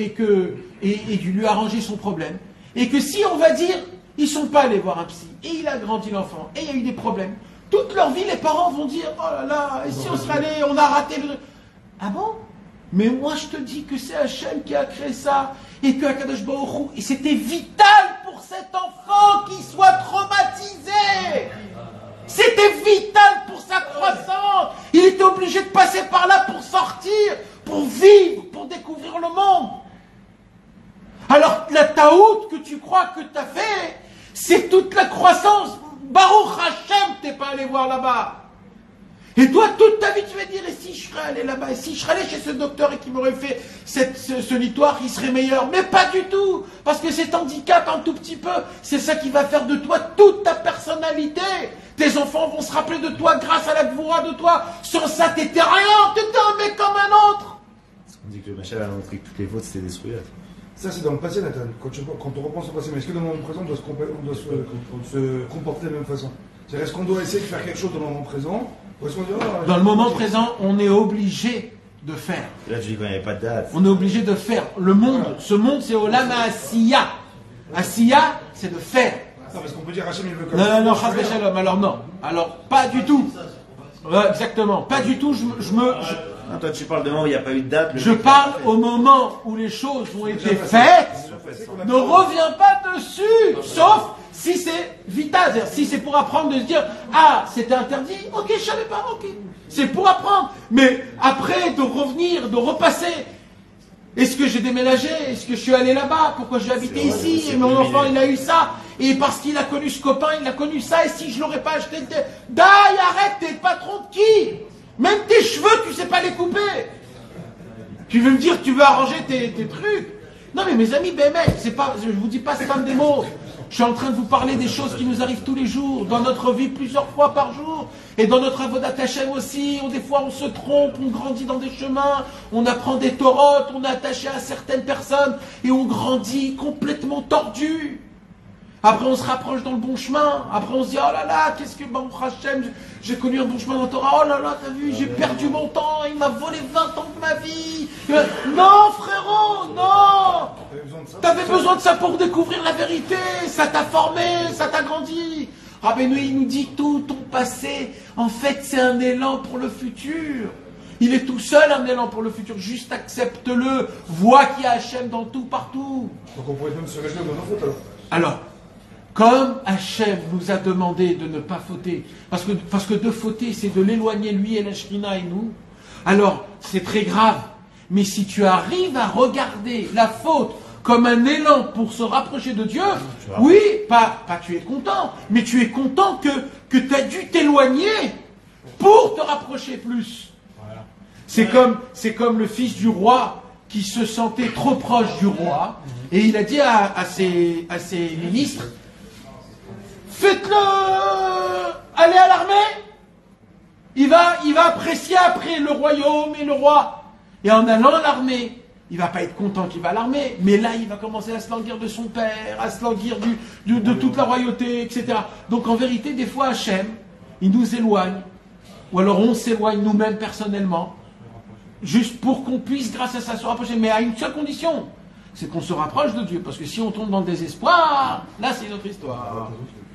lui arranger son problème, Et que si on va dire, ils sont pas allés voir un psy, et il a grandi l'enfant, et il y a eu des problèmes, toute leur vie, les parents vont dire, oh là là, et si on serait allé, on a raté le... Ah bon? Mais moi je te dis que c'est Hachem qui a créé ça, et que Akadosh Baruch Hu, et c'était vital pour cet enfant qu'il soit traumatisé. C'était vital pour sa croissance. Il était obligé de passer par là pour sortir, pour vivre, pour découvrir le monde. Alors la taout que tu crois que tu as fait, c'est toute la croissance. Baruch Hashem, t'es pas allé voir là-bas. Et toi, toute ta vie, tu vas dire, et si je serais allé là-bas, et si je serais allé chez ce docteur et qui m'aurait fait ce litoire, il serait meilleur. Mais pas du tout, parce que cet handicap, un tout petit peu, c'est ça qui va faire de toi toute ta personnalité. Tes enfants vont se rappeler de toi grâce à la gvoura de toi. Sans ça, t'étais rien, t'étais un mec comme un autre. On dit que le Machal a montré que toutes les fautes, c'était destruit. Ça, c'est dans le passé, Nathan. Quand on repense au passé, mais est-ce que dans le moment présent, on doit se comporter de la même façon? C'est-à-dire, est-ce qu'on doit essayer de faire quelque chose dans le moment présent? Ou est-ce qu'on dit, oh, dans le moment présent, on est obligé de faire. Là, tu dis qu'il n'y avait pas de date. On est obligé de faire. Le monde, ce monde, c'est Olam Asiya. Asiya, c'est de faire. Non, parce qu'on peut dire Hachem, il veut comme ça. Non, Chas v'Shalom. Alors non. Alors, pas du tout. Ouais, exactement. Pas du tout. Non, toi, tu parles de moment où il n'y a pas eu de date. Je parle au moment où les choses ont été faites. Ne reviens pas dessus. Sauf si c'est vital. C'est-à-dire, si c'est pour apprendre de se dire, ah, c'était interdit. Ok, je savais pas. Ok. C'est pour apprendre. Mais après, de revenir, de repasser. Est-ce que j'ai déménagé? Est-ce que je suis allé là-bas? Pourquoi j'ai habité ici? Et mon enfant, il a eu ça. Et parce qu'il a connu ce copain, il a connu ça. Et si je l'aurais pas acheté, Dai, arrête, t'es le patron de qui? Même tes cheveux, tu sais pas les couper. Tu veux me dire que tu veux arranger tes trucs? Non mais mes amis, c'est pas, je vous dis pas, c'est pas des mots. Je suis en train de vous parler des choses qui nous arrivent tous les jours, dans notre vie plusieurs fois par jour, et dans notre avodat Hashem aussi. Des fois on se trompe, on grandit dans des chemins, on apprend des torotes, on est attaché à certaines personnes, et on grandit complètement tordu. Après on se rapproche dans le bon chemin, après on se dit, oh là là, qu'est-ce que Baruch Hashem, j'ai connu un bon chemin dans la Torah, oh là là, t'as vu, j'ai perdu mon temps, il m'a volé 20 ans de ma vie. Non frérot, non. T'avais besoin de ça pour découvrir la vérité, ça t'a formé, ça t'a grandi. Rabbeinu, il nous dit tout ton passé, en fait c'est un élan pour le futur. Il est tout seul un élan pour le futur, juste accepte-le, vois qu'il y a Hachem dans tout, partout. Donc on pourrait même se réjouir de nos fautes alors, comme Hachem nous a demandé de ne pas fauter, parce que de fauter, c'est de l'éloigner lui et la Shrina et nous, alors c'est très grave. Mais si tu arrives à regarder la faute comme un élan pour se rapprocher de Dieu, oui, pas tu es content, mais tu es content que tu as dû t'éloigner pour te rapprocher plus. Voilà. C'est comme le fils du roi qui se sentait trop proche du roi, et il a dit à ses ministres, faites-le aller à l'armée, il va apprécier après le royaume et le roi. Et en allant à l'armée, il va pas être content qu'il va à l'armée, mais là il va commencer à se languir de son père, à se languir de toute la royauté, etc. Donc en vérité, des fois Hachem, il nous éloigne, ou alors on s'éloigne nous-mêmes personnellement, juste pour qu'on puisse grâce à ça se rapprocher, mais à une seule condition, c'est qu'on se rapproche de Dieu, parce que si on tombe dans le désespoir, là c'est une autre histoire.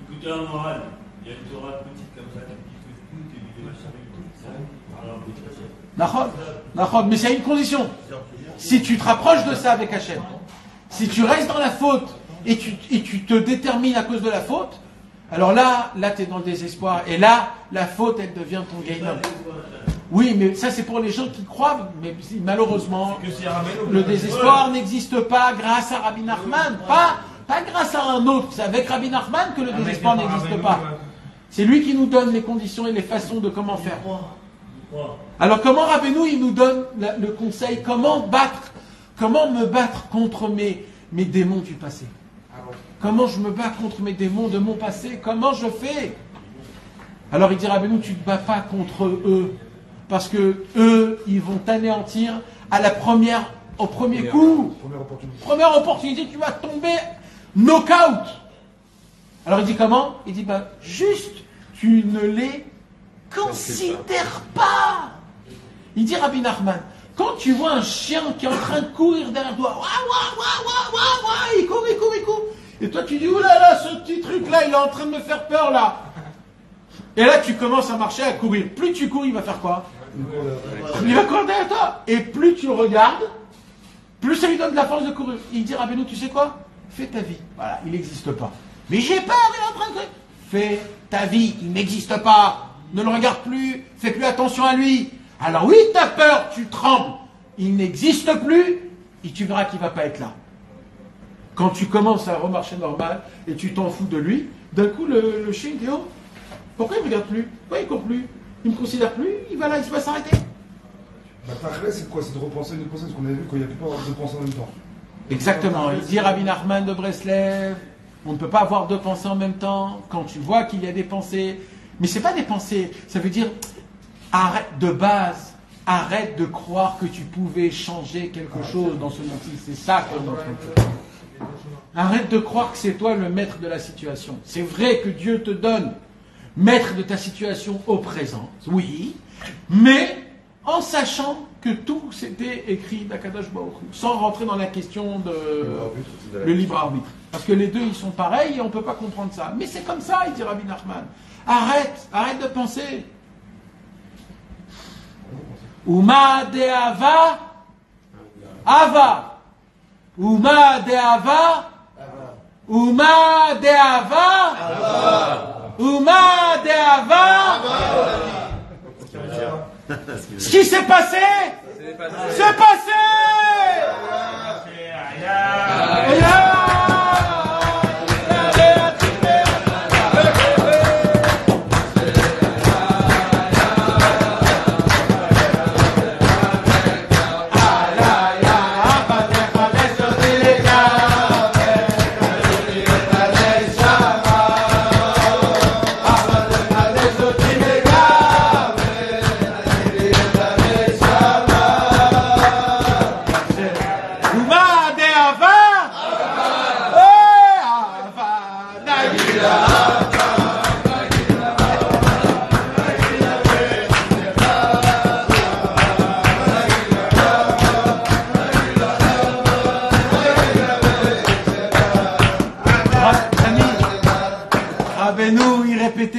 Écoutez un moral, il y a une Torah petite comme ça qui dit que tout est du machin et tout, ça. Alors, Nachod, mais c'est une condition. Si tu te rapproches de ça avec Hachem, si tu restes dans la faute et tu te détermines à cause de la faute, alors là tu es dans le désespoir. Et là, la faute, elle devient ton gain. Oui, mais ça c'est pour les gens qui croient, mais malheureusement, le désespoir n'existe pas grâce à Rabbi Nachman, pas grâce à un autre. C'est avec Rabbi Nachman que le désespoir n'existe pas. C'est lui qui nous donne les conditions et les façons de comment faire. Alors comment Rabbeinu il nous donne le conseil, comment me battre contre mes démons du passé? Comment je me bats contre mes démons de mon passé? Comment je fais? Alors il dit Rabbeinu, tu ne te bats pas contre eux, parce que eux, ils vont t'anéantir au premier coup. Première opportunité, tu vas tomber knock-out. Alors il dit comment? Il dit juste, tu ne les considère pas. Il dit Rabbi Nachman, quand tu vois un chien qui est en train de courir derrière toi, il court, Et toi, tu dis, oulala, ce petit truc-là, il est en train de me faire peur, là. Et là, tu commences à marcher, à courir. Plus tu cours, il va faire quoi? Il va courir derrière toi. Et plus tu le regardes, plus ça lui donne de la force de courir. Il dit, Rabbeinu, tu sais quoi? Fais ta vie. Voilà, il n'existe pas. Mais j'ai peur, il est en train de... Fais ta vie, il n'existe pas. Ne le regarde plus, fais plus attention à lui. Alors oui, tu as peur, tu trembles. Il n'existe plus, et tu verras qu'il ne va pas être là. Quand tu commences à remarcher normal, et tu t'en fous de lui, d'un coup, le chien dit, oh, pourquoi il ne me regarde plus? Pourquoi il ne court plus? Il ne me considère plus, il va là, il va s'arrêter. La tachlis, c'est quoi? C'est de repenser une pensée, parce qu'on avait vu qu'il n'y a plus pas de pensée en même temps. Exactement. Il dit Rabbi Nachman de Breslev, on ne peut pas avoir deux pensées en même temps. Quand tu vois qu'il y a des pensées, mais ce n'est pas des pensées, ça veut dire arrête de base, arrête de croire que tu pouvais changer quelque chose dans ce monde-ci. C'est ça qu'on est en train de faire. Arrête de croire que c'est toi le maître de la situation. C'est vrai que Dieu te donne maître de ta situation au présent, oui, mais en sachant que tout c'était écrit d'Akadosh Baruch Hu, sans rentrer dans la question de le libre arbitre. Parce que les deux ils sont pareils et on ne peut pas comprendre ça. Mais c'est comme ça, il dit Rabbi Nachman. Arrête de penser. Uma de Ava, Ava. Uma de Ava, Uma de Ava, Uma de Ava. Ce qui s'est passé, c'est passé.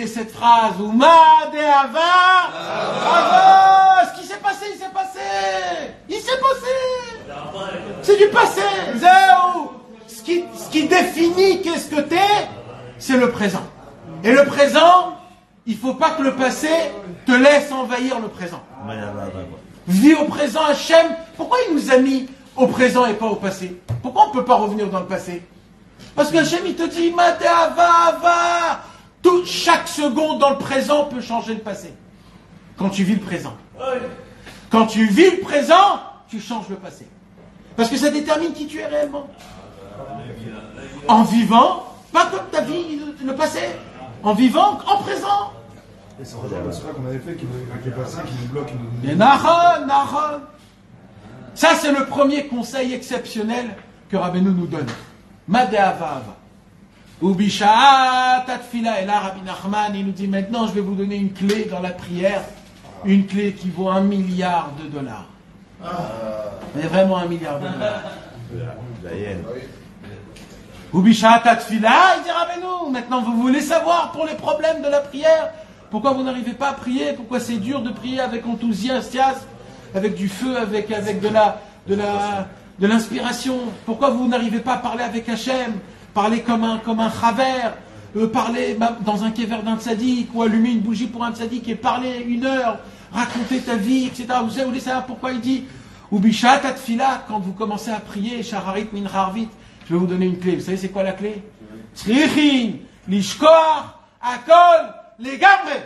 Cette phrase, Ouma de Ava, Ava, ce qui s'est passé, il s'est passé, il s'est passé, c'est du passé, ce qui définit qu'est-ce que t'es, c'est le présent. Et le présent, il ne faut pas que le passé te laisse envahir le présent. Vis au présent, Hachem. Pourquoi il nous a mis au présent et pas au passé? Pourquoi on ne peut pas revenir dans le passé? Parce que Hachem, il te dit, Ouma de Ava, Ava. Chaque seconde dans le présent peut changer le passé. Quand tu vis le présent. Quand tu vis le présent, tu changes le passé. Parce que ça détermine qui tu es réellement. En vivant, pas comme ta vie, le passé. En vivant, en présent. Et c'est vrai qu'on avait fait qui est passé, qui nous bloque. Et Nahon. Ça, c'est le premier conseil exceptionnel que Rabbeinu nous donne. Madeava Ava. Ubisha Tatfila, et là Rabbi Nachman il nous dit maintenant je vais vous donner une clé dans la prière, une clé qui vaut $1 milliard. Mais vraiment $1 milliard. Ubisha Tatfila, il dit Rabbeinu, maintenant vous voulez savoir pour les problèmes de la prière, pourquoi vous n'arrivez pas à prier, pourquoi c'est dur de prier avec enthousiasme, avec du feu, avec de l'inspiration, pourquoi vous n'arrivez pas à parler avec Hachem, parler comme un chaver, parler dans un kéver d'un tzaddik, ou allumer une bougie pour un tzaddik et parler 1 heure, raconter ta vie, etc. Vous voulez savoir pourquoi il dit Ubisha Tatfila, quand vous commencez à prier, Shacharit Min Harvit, je vais vous donner une clé. Vous savez c'est quoi la clé? Tzrichin, Lishkoar, Akol, Legamre.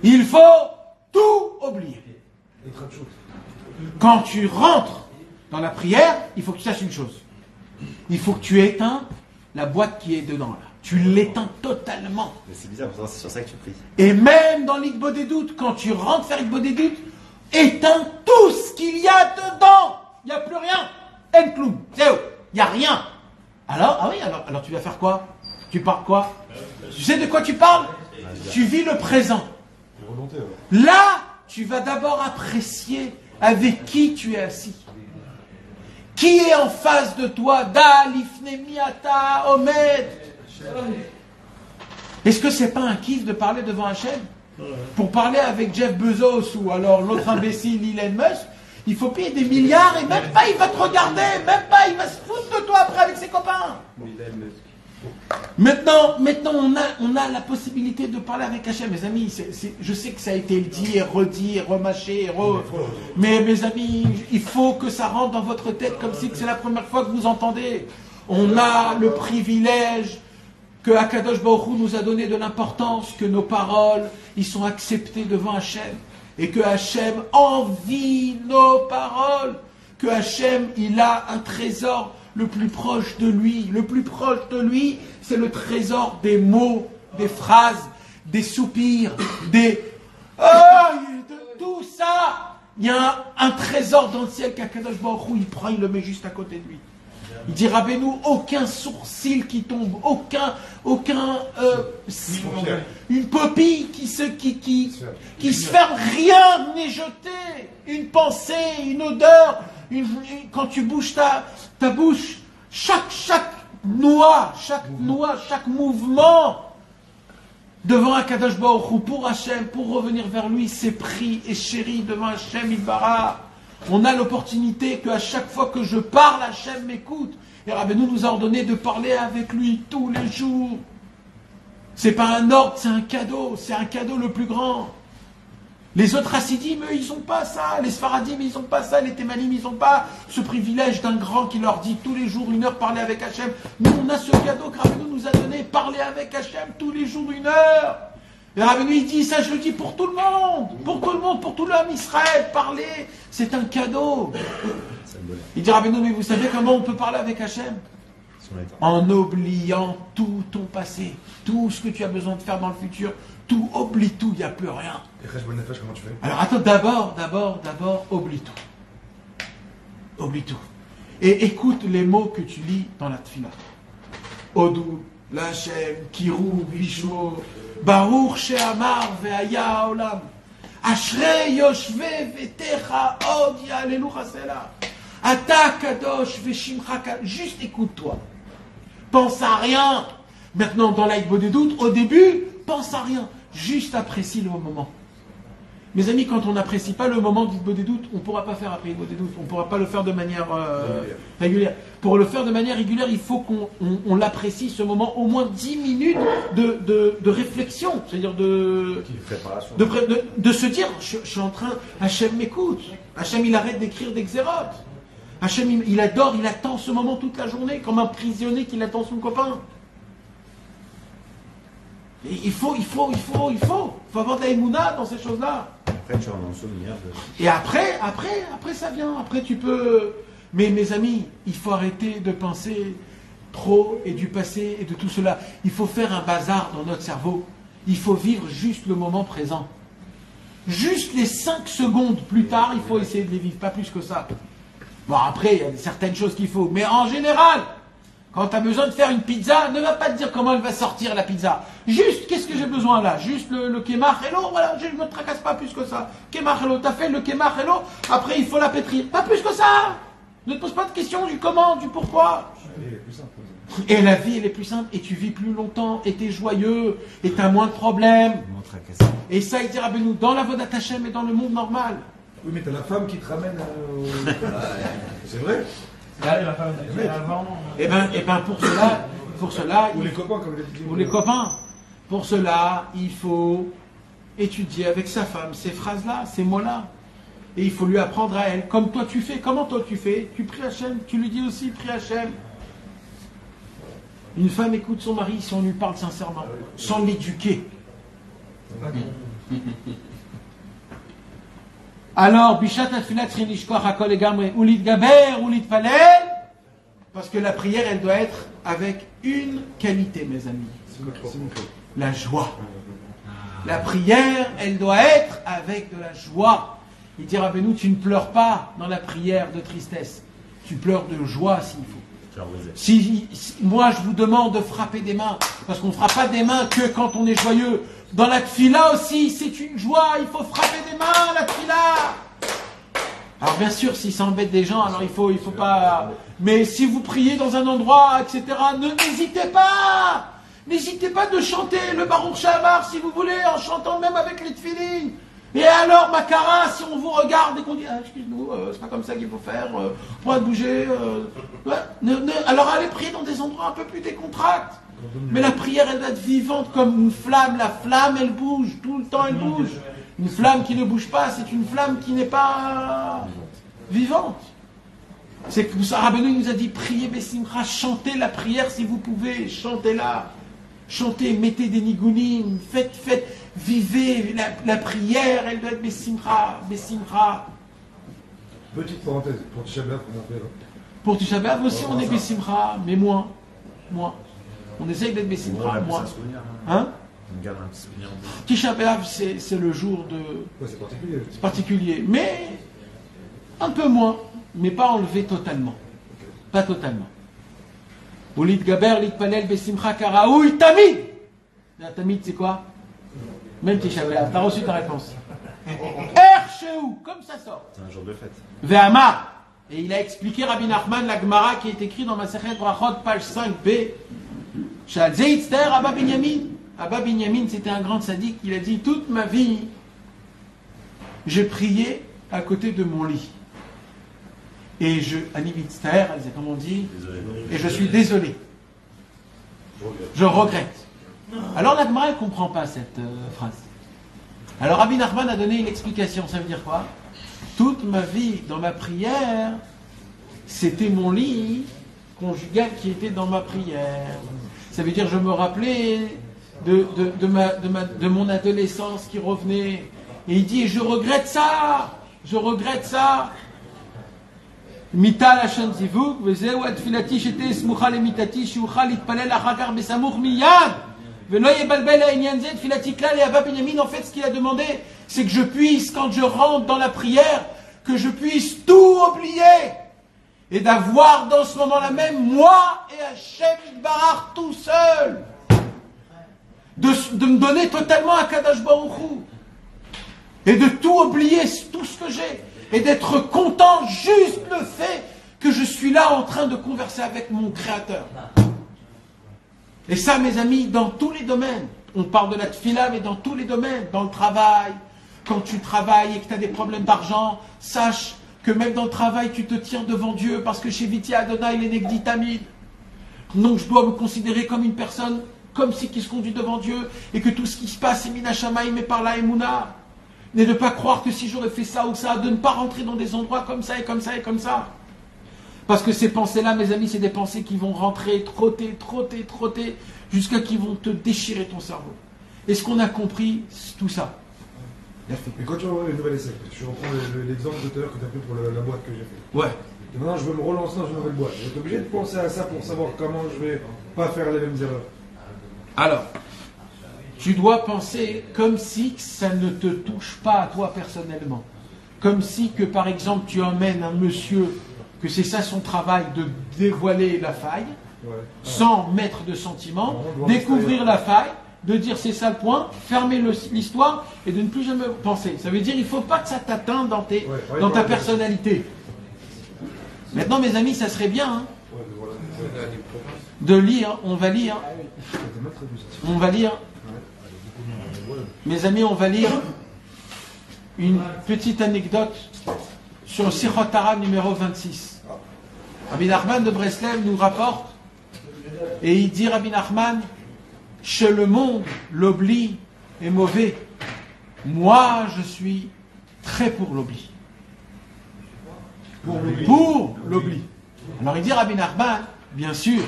Il faut tout oublier. Quand tu rentres dans la prière, il faut que tu saches une chose. Il faut que tu éteins la boîte qui est dedans là. Tu l'éteins totalement. Mais c'est bizarre, pourtant c'est sur ça que tu pries. Et même dans l'Ikbo des doutes, quand tu rentres faire l'Ikbo des doutes, éteins tout ce qu'il y a dedans. Il n'y a plus rien. Enkloum. C'est où? Il n'y a rien. Alors tu vas faire quoi? Tu parles quoi? Tu sais de quoi tu parles? Tu vis le présent. Là, tu vas d'abord apprécier avec qui tu es assis. Qui est en face de toi? Da, lifne miata, omed. Est-ce que c'est pas un kiff de parler devant Hachem? Pour parler avec Jeff Bezos ou alors l'autre imbécile Elon Musk, il faut payer des milliards et même pas il va te regarder, même pas il va se foutre de toi après avec ses copains. Maintenant on a la possibilité de parler avec Hachem, mes amis. Je sais que ça a été dit et redit et remâché, mais mes amis, il faut que ça rentre dans votre tête comme si c'est la première fois que vous entendez. On a le privilège que Akadosh Baruch Hu nous a donné de l'importance, que nos paroles, ils sont acceptées devant Hachem, et que Hachem envie nos paroles, que Hachem, il a un trésor le plus proche de lui. Le plus proche de lui, c'est le trésor des mots, des phrases, des soupirs, de tout ça. Il y a un trésor dans le ciel qu'Akadosh Baruch Hu, il prend, il le met juste à côté de lui. Il dit, Rabbeinu, aucun sourcil qui tombe, une pupille qui se ferme, rien n'est jeté. Une pensée, une odeur, quand tu bouges ta bouche, chaque noix, chaque mouvement devant Akadosh Baruch Hu, pour Hachem, pour revenir vers lui, c'est pris et chéri devant Hachem Yitbarach. On a l'opportunité qu'à chaque fois que je parle, Hachem m'écoute. Et Rabbeinu nous a ordonné de parler avec lui tous les jours. C'est pas un ordre, c'est un cadeau le plus grand. Les autres Hassidim, eux, ils n'ont pas ça. Les Sfaradim, ils n'ont pas ça. Les Témanim, ils n'ont pas ce privilège d'un grand qui leur dit tous les jours 1 heure parler avec Hachem. Nous, on a ce cadeau que Rabbeinu nous a donné, parler avec Hachem tous les jours 1 heure. Et Rabbeinu, il dit, ça je le dis pour tout le monde, pour tout l'homme Israël, parler, c'est un cadeau. Il dit, Rabbeinu, mais vous savez comment on peut parler avec Hachem? En oubliant tout ton passé, tout ce que tu as besoin de faire dans le futur, tout, oublie tout, il n'y a plus rien. Et comment tu fais? Alors attends, d'abord, oublie tout. Oublie tout. Et écoute les mots que tu lis dans la tefila. Odou, Lachem, Kirou, Vishmo, Baruch She'amar ve'aya olam. Ashrei yoshve vetecha od ya'alelu chasela. Ata kadosh ve'shimcha kadosh. Juste écoute-toi. Pense à rien. Maintenant, dans l'aïd doute, au début, pense à rien. Juste apprécie le moment. Mes amis, quand on n'apprécie pas le moment du doute, on ne pourra pas faire après doute. On ne pourra pas le faire de manière régulière. Pour le faire de manière régulière, il faut qu'on l'apprécie, ce moment, au moins 10 minutes de réflexion. C'est-à-dire de se dire, je suis en train, Hachem m'écoute. Hachem, il arrête d'écrire des xérotes. Hachem, il adore, il attend ce moment toute la journée, comme un prisonnier qui attend son copain. Et il faut avoir de la émouna dans ces choses-là. Après, tu en as un souvenir. Et après, ça vient. Après, tu peux... Mais mes amis, il faut arrêter de penser trop et du passé et de tout cela. Il faut faire un bazar dans notre cerveau. Il faut vivre juste le moment présent. Juste les 5 secondes plus tard, il faut essayer de les vivre. Pas plus que ça. Bon, après, il y a certaines choses qu'il faut. Mais en général... Quand tu as besoin de faire une pizza, ne va pas te dire comment elle va sortir la pizza. Juste, qu'est-ce que j'ai besoin là? Juste le kémach hello, voilà, je ne me tracasse pas plus que ça. Kémach hello, tu as fait le kémach hello, après il faut la pétrir. Pas plus que ça. Ne te pose pas de questions du comment, du pourquoi. Et la vie, elle est plus simple, et tu vis plus longtemps, et tu es joyeux, et tu as moins de problèmes. Et ça, il dira, nous, dans la Vodat Hashem et dans le monde normal. Oui, mais tu as la femme qui te ramène C'est vrai. Et ben pour cela, ou les copains, comme dit. Ou les copains. Pour cela, il faut étudier avec sa femme ces phrases-là, ces mots-là. Et il faut lui apprendre à elle, comme toi tu fais. Comment toi tu fais? Tu pries Hachem, tu lui dis aussi, prie Hachem. Une femme écoute son mari si on lui parle sincèrement, sans l'éduquer. Alors, Bishat Atfilat Trinishkoach Hakol Egamre, Ulit Gaber, Ulit Palel, parce que la prière, elle doit être avec une qualité, mes amis. La joie. La prière, elle doit être avec de la joie. Il dit, Rabbeinu, tu ne pleures pas dans la prière de tristesse. Tu pleures de joie s'il faut. Si moi, je vous demande de frapper des mains, parce qu'on ne frappe pas des mains que quand on est joyeux. Dans la tfila aussi, c'est une joie, il faut frapper des mains, la tfila. Alors bien sûr, si ça embête des gens, alors il faut pas... Mais si vous priez dans un endroit, etc., n'hésitez pas. N'hésitez pas de chanter le Baruch Shamar, si vous voulez, en chantant même avec les tefilines. Et alors, Makara, si on vous regarde et qu'on dit, ah, excuse-nous, c'est pas comme ça qu'il faut faire, on va bouger. Alors allez prier dans des endroits un peu plus décontractés. Mais la prière, elle doit être vivante comme une flamme. La flamme, elle bouge, tout le temps elle bouge. Une flamme qui ne bouge pas, c'est une flamme qui n'est pas vivante. C'est que Rabbeinu nous a dit, priez Bessimcha, chantez la prière si vous pouvez, chantez-la. Chantez, mettez des nigunim, faites, vivez la prière, elle doit être Bessimcha, Bessimcha. Petite parenthèse, pour Tisha B'Av, comment on fait là? Pour Tisha B'Av aussi, on est Bessimcha, mais moins. On essaye d'être Bessimcha, moins. Hein? On garde un petit souvenir. Tisha B'Av, c'est le jour de... Ouais, c'est particulier. C'est particulier, mais un peu moins, mais pas enlevé totalement. Pas totalement. Ou l'itgaber, l'itpalel, besimcha, karaoui, tamid. Tamid, c'est quoi? Même Tisha B'Av, t'as reçu ta réponse. Ercheou, comme ça sort. C'est un jour de fête. Ve'amar. Et il a expliqué Rabbi Nachman, la Gemara, qui est écrit dans Masechet Brachot, page 5b. Shal Zeitzter, Abba Binyamin. Abba Binyamin, c'était un grand sadique, il a dit, toute ma vie, j'ai prié à côté de mon lit. Et Ani Mitztaher, comme on dit, et je suis désolé. Je regrette. Alors la Gemara ne comprend pas cette phrase. Alors Rabbi Nachman a donné une explication, ça veut dire quoi? Toute ma vie, dans ma prière, c'était mon lit conjugal qui était dans ma prière. Ça veut dire je me rappelais de mon adolescence qui revenait. Et il dit, je regrette ça. Mita lachon zivuk, vezeu atfilati shete smucha lemitati, shiucha litpalel achakar besamuch miyad, velo yebalbel ha'inyan ze tfilati klal. Et Abba Binyamin, en fait, ce qu'il a demandé, c'est que je puisse, quand je rentre dans la prière, que je puisse tout oublier. Et d'avoir dans ce moment-là même, moi et Hachem Yitbarach tout seul. De me donner totalement à Kadosh Baruch Hu. Et de tout oublier, tout ce que j'ai. Et d'être content juste le fait que je suis là en train de converser avec mon Créateur. Et ça, mes amis, dans tous les domaines. On parle de la tfila, mais dans tous les domaines. Dans le travail, quand tu travailles et que tu as des problèmes d'argent, sache que même dans le travail, tu te tiens devant Dieu, parce que chez Viti Adonai, il est Negdi Tamid. Donc je dois me considérer comme une personne, comme si qui se conduit devant Dieu, et que tout ce qui se passe est Mina Shamaïm et par la Emouna. Et de ne pas croire que si j'aurais fait ça ou ça, de ne pas rentrer dans des endroits comme ça et comme ça et comme ça. Parce que ces pensées-là, mes amis, c'est des pensées qui vont rentrer, trotter, jusqu'à qu'ils vont te déchirer ton cerveau. Est-ce qu'on a compris tout ça? Et quand tu vas voir une nouvelle essai, je reprends l'exemple de tout à l'heure que tu as pris pour la boîte que j'ai fait. Ouais. Et maintenant, je veux me relancer dans une nouvelle boîte. Je vais être obligé de penser à ça pour savoir comment je vais pas faire les mêmes erreurs. Alors, tu dois penser comme si ça ne te touche pas à toi personnellement. Comme si que, par exemple, tu emmènes un monsieur, que c'est ça son travail, de dévoiler la faille, sans mettre de sentiment, découvrir la faille, de dire c'est ça le point, fermer l'histoire et de ne plus jamais penser. Ça veut dire il ne faut pas que ça t'atteinte dans ta personnalité. Maintenant, mes amis, ça serait bien de lire, on va lire, mes amis, on va lire une petite anecdote sur le Sichot Torah numéro 26. Rabbi Nachman de Breslev nous rapporte, et il dit, Rabbi Nachman, chez le monde, l'oubli est mauvais. Moi, je suis très pour l'oubli. Pour l'oubli. Alors il dit, Rabbi Nachman, bien sûr,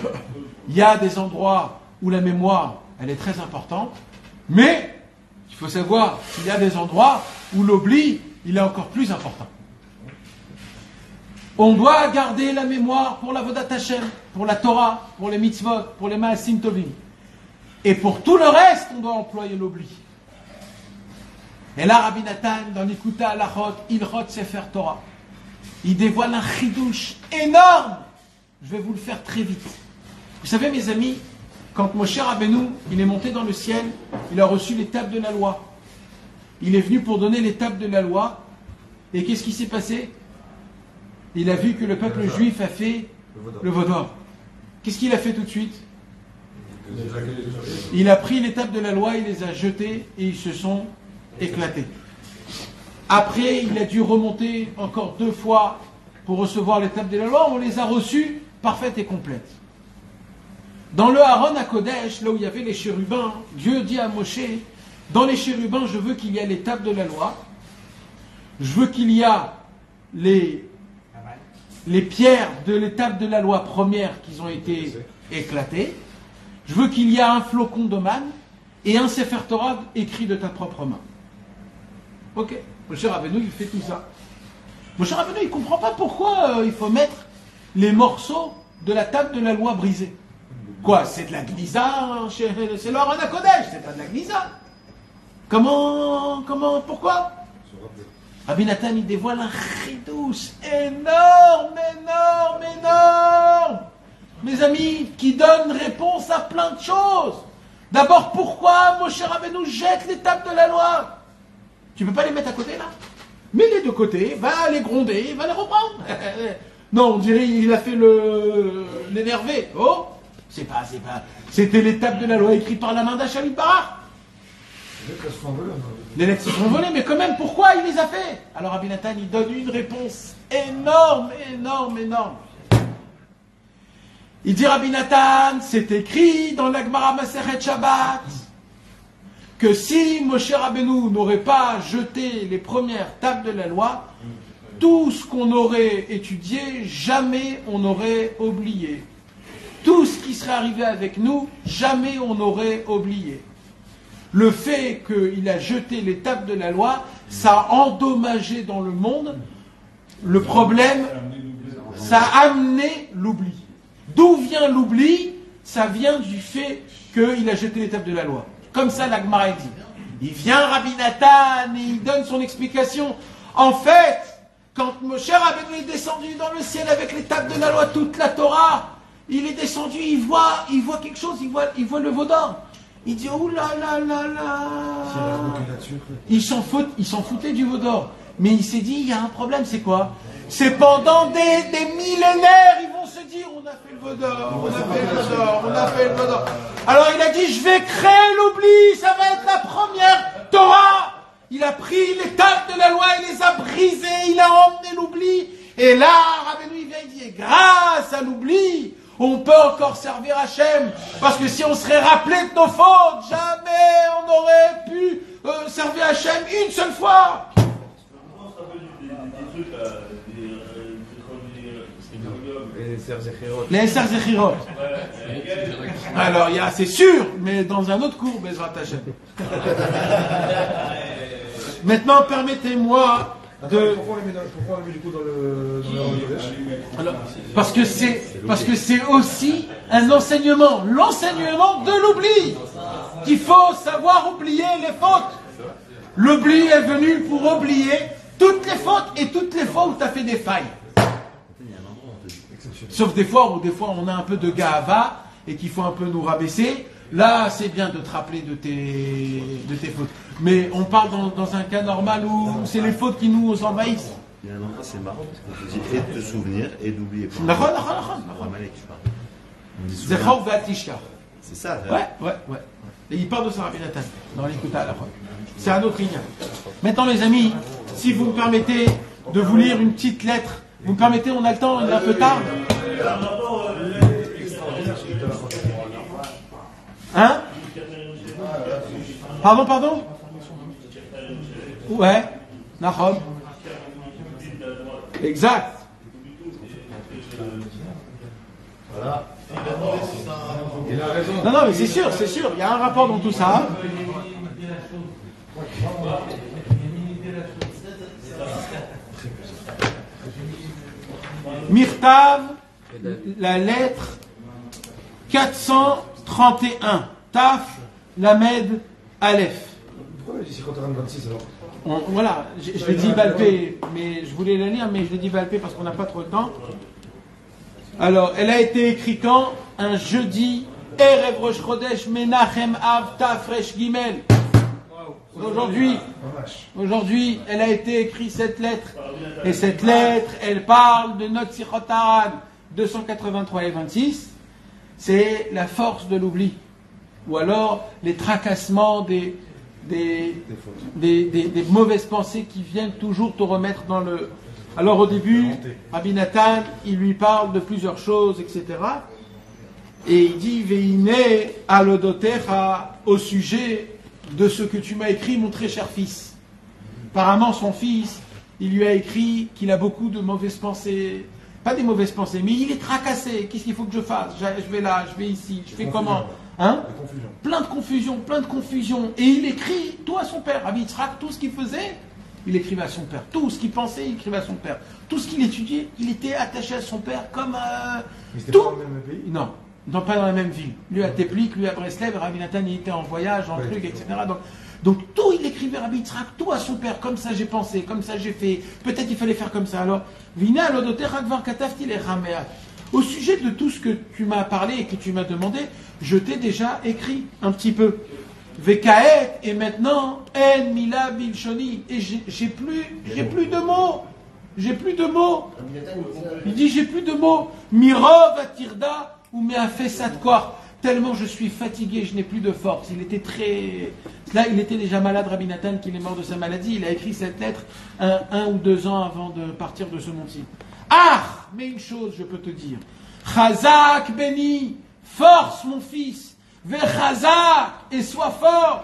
il y a des endroits où la mémoire, elle est très importante, mais il faut savoir qu'il y a des endroits où l'oubli, il est encore plus important. On doit garder la mémoire pour la Vodat Hashem, pour la Torah, pour les mitzvot, pour les Maasim Tovim. Et pour tout le reste, on doit employer l'oubli. Et là, Rabbi Nathan, dans l'Ikuta Alachot, Ilchot Sefer Torah, il dévoile un chidouche énorme. Je vais vous le faire très vite. Vous savez, mes amis, quand Moshe Rabbeinu, il est monté dans le ciel, il a reçu les tables de la loi. Il est venu pour donner les tables de la loi. Et qu'est-ce qui s'est passé? il a vu que le peuple juif a fait le veau d'or. Qu'est-ce qu'il a fait tout de suite? Il a pris les tables de la loi, il les a jetées et ils se sont éclatés. Après, il a dû remonter encore 2 fois pour recevoir les tables de la loi. On les a reçues parfaites et complètes. Dans le Aaron à Kodesh, là où il y avait les chérubins, Dieu dit à Moshe, dans les chérubins, je veux qu'il y ait les tables de la loi, je veux qu'il y ait les pierres de l'étape de la loi première qui ont été éclatées, je veux qu'il y ait un flocon de manne et un Sefer Torah écrit de ta propre main. Ok, Moshe Rabbeinu, il fait tout ça. Moshe Rabbeinu, il ne comprend pas pourquoi il faut mettre les morceaux de la table de la loi brisée. Quoi, c'est de la gnisa, c'est l'Aaron à Kodesh, c'est pas de la gnisa. Comment, pourquoi? Rabbi Nathan, il dévoile un chidouche énorme. Mes amis, qui donne réponse à plein de choses. D'abord, pourquoi Moshe Rabbeinu jette les tables de la loi? Tu ne peux pas les mettre à côté là? Mets-les de côté, va les gronder, va les reprendre. Non, on dirait qu'il a fait l'énervé. Oh, c'est pas. C'était les tables de la loi écrites par la main d'Hachem Barach. Les lettres se sont volées, mais quand même, pourquoi il les a fait? Alors Rabbi Nathan, il donne une réponse énorme. Il dit, Rabbi Nathan, c'est écrit dans la Gemara Masechet Shabbat que si Moshe Rabbeinu n'aurait pas jeté les premières tables de la loi, tout ce qu'on aurait étudié, jamais on n'aurait oublié. Tout ce qui serait arrivé avec nous, jamais on n'aurait oublié. Le fait qu'il a jeté les tables de la loi, ça a endommagé dans le monde. Le problème, ça a amené l'oubli. D'où vient l'oubli? Ça vient du fait qu'il a jeté les tables de la loi. Comme ça, la Gemara dit. Il vient Rabbi Nathan et il donne son explication. En fait, quand Moshe Rabbeinu est descendu dans le ciel avec les tables de la loi, toute la Torah, il est descendu, il voit quelque chose, il voit le veau d'or. Il dit, oh là là là là. Il s'en foutait du veau d'or. Mais il s'est dit, il y a un problème, c'est quoi? C'est pendant des millénaires, ils vont se dire, on a fait le veau d'or, on a fait le veau d'or. Alors il a dit, je vais créer l'oubli, ça va être la première Torah. Il a pris les tables de la loi, il les a brisées, il a emmené l'oubli. Et là, Rabbeinu, il vient, il dit, grâce à l'oubli, on peut encore servir Hachem. Parce que si on serait rappelé de nos fautes, jamais on n'aurait pu servir Hachem une seule fois. Les Esser Zechirot. Alors, c'est sûr, mais dans un autre cours, Bezrat Hachem. Maintenant, permettez-moi de... Pourquoi on les met du coup dans le Alors, parce que c'est aussi un enseignement, l'enseignement de l'oubli. Qu'il faut savoir oublier les fautes. L'oubli est venu pour oublier toutes les fautes et toutes les fois où tu as fait des failles. Sauf des fois où on a un peu de gahava et qu'il faut un peu nous rabaisser. Là, c'est bien de te rappeler de tes fautes. Mais on parle dans un cas normal où c'est les fautes qui nous envahissent. Il y a un endroit, c'est marrant parce qu'on te dit et de te souvenir et d'oublier. C'est ça. Ouais. Et il parle de ça, Rabbi Nathan, dans l'Ikuta à la fois. C'est un autre ligne. Maintenant, les amis, si vous me permettez de vous lire une petite lettre, vous me permettez, on a le temps, il est un peu tard. Hein? Pardon? Ouais, Nahom. Exact. Voilà. Il a raison. Non, mais c'est sûr, il y a un rapport dans tout ça. Mirtav, la lettre 431, Taf, Lamed, Aleph. Pourquoi il dit 50-26 alors? Voilà, je l'ai dit Balpé, mais je voulais la lire, mais je l'ai dit Balpé parce qu'on n'a pas trop le temps. Alors, elle a été écrite quand? Un jeudi, Erev Rosh Chodesh, Menachem Av, Taf, Resh Gimel. Aujourd'hui, elle a été écrite cette lettre. Et cette lettre, elle parle de notre Sichot Haran 283 et 26. C'est la force de l'oubli. Ou alors les tracassements des mauvaises pensées qui viennent toujours te remettre dans le... Alors au début, Rabbi Nathan, il lui parle de plusieurs choses, etc. Et il dit, Veine alodotecha, au sujet de ce que tu m'as écrit, mon très cher fils. Apparemment, son fils, il lui a écrit qu'il a beaucoup de mauvaises pensées. Pas des mauvaises pensées, mais il est tracassé. Qu'est-ce qu'il faut que je fasse? Je vais là, je vais ici, je fais comment? Hein? Plein de confusion. Et il écrit tout à son père. Rabbi Yitzhak, tout ce qu'il faisait, il écrivait à son père. Tout ce qu'il pensait, il écrivait à son père. Tout ce qu'il étudiait, il était attaché à son père comme... Mais c'était tout. pas dans le même pays? Non, pas dans la même ville. Lui à Teplik, lui à Breslev, Rabbi Nathan, il était en voyage, en truc, etc. Donc tout, il écrivait Rabbi Yitzhak, tout à son père. Comme ça j'ai pensé, comme ça j'ai fait. Peut-être il fallait faire comme ça. Alors, Vina alodotecha kvar katavti lechameat. Au sujet de tout ce que tu m'as parlé et que tu m'as demandé, je t'ai déjà écrit un petit peu. Vekaet, et maintenant, en mila bilshoni. Et j'ai plus de mots. J'ai plus de mots. Il dit, j'ai plus de mots. Mirov atirda ou meafesat kor. Tellement je suis fatigué, je n'ai plus de force. Il était Là, il était déjà malade, Rabbi Nathan, qu'il est mort de sa maladie. Il a écrit cette lettre un ou 2 ans avant de partir de ce monde-ci. Ah, mais une chose, je peux te dire. Chazak Beni, force mon fils. Vechazak, et sois fort.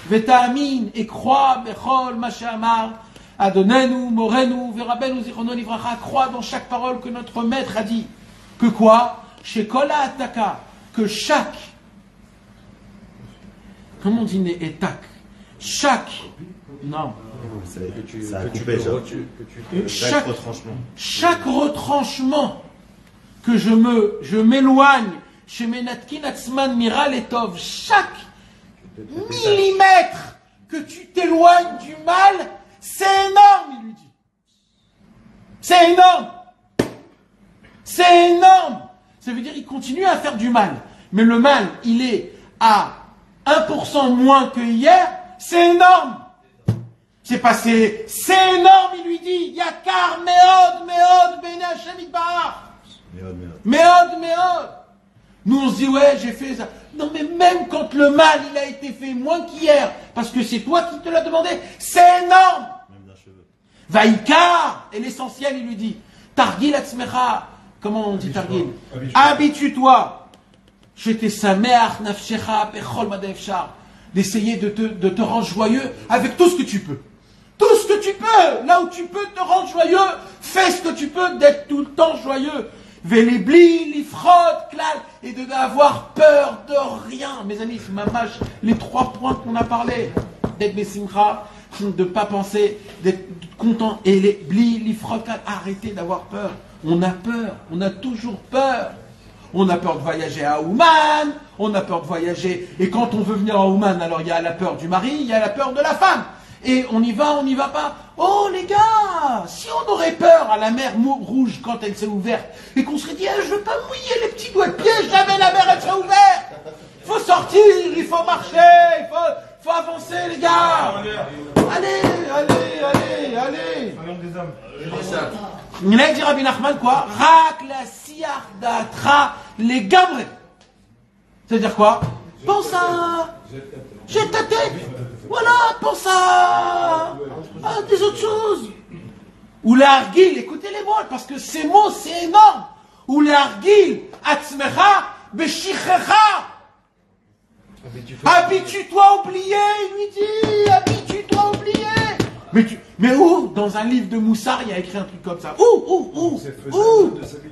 Veta'amin, et crois, Bechol, Mashamar, Adonenu, Morenu, Verabenu, Zichrono, Livracha, crois dans chaque parole que notre maître a dit. Que quoi? Chez Kola Ataka, que chaque, comment on dit étac? Chaque, non. Ça a coupé, Chaque retranchement que je m'éloigne chez Menatkin Atzman Miral Etov, chaque millimètre que tu t'éloignes du mal, c'est énorme, il lui dit. C'est énorme. C'est énorme. Ça veut dire qu'il continue à faire du mal. Mais le mal, il est à 1% moins que hier, c'est énorme. C'est passé, c'est énorme, il lui dit. Yakar, meod, bene Hashem itbarach. Meod. Nous on se dit, ouais, j'ai fait ça. Non, mais même quand le mal, il a été fait moins qu'hier, parce que c'est toi qui te l'as demandé, c'est énorme. Même d'un cheveu. Vaikar, et l'essentiel, il lui dit, Targil atzmecha. Comment on dit Targil? Habitue-toi. J'étais sameach nafshecha bechol madefshar. D'essayer de te rendre joyeux avec tout ce que tu peux. Tout ce que tu peux. Là où tu peux te rendre joyeux, fais ce que tu peux d'être tout le temps joyeux. Velibli, lifrod, klal. Et de n'avoir peur de rien. Mes amis, c'est mamash, les 3 points qu'on a parlé. D'être besimcha, de ne pas penser, d'être content. Et les bli, lifrod, klal. Arrêtez d'avoir peur. On a peur. On a toujours peur. On a peur de voyager à Ouman, on a peur de voyager. Et quand on veut venir à Ouman, alors il y a la peur du mari, il y a la peur de la femme. Et on y va pas. Oh les gars, si on aurait peur à la mer Rouge quand elle s'est ouverte, et qu'on serait dit, je veux pas mouiller les petits doigts de pied, jamais la mer elle sera ouverte. Il faut sortir, il faut marcher, il faut avancer les gars. Allez. Il a dit Rabbi Nachman quoi? Rak la siyar datra les gamre. C'est-à-dire quoi? Pense à... Jette ta tête. Voilà, pense à des autres choses. Ou l'argil, écoutez les mots, parce que ces mots c'est énorme. Ou l'argil, atzmecha, beshichecha. Habitue-toi à oublier, il lui dit, habitue-toi à oublier. Mais où? Dans un livre de Moussard, il y a écrit un truc comme ça. Où?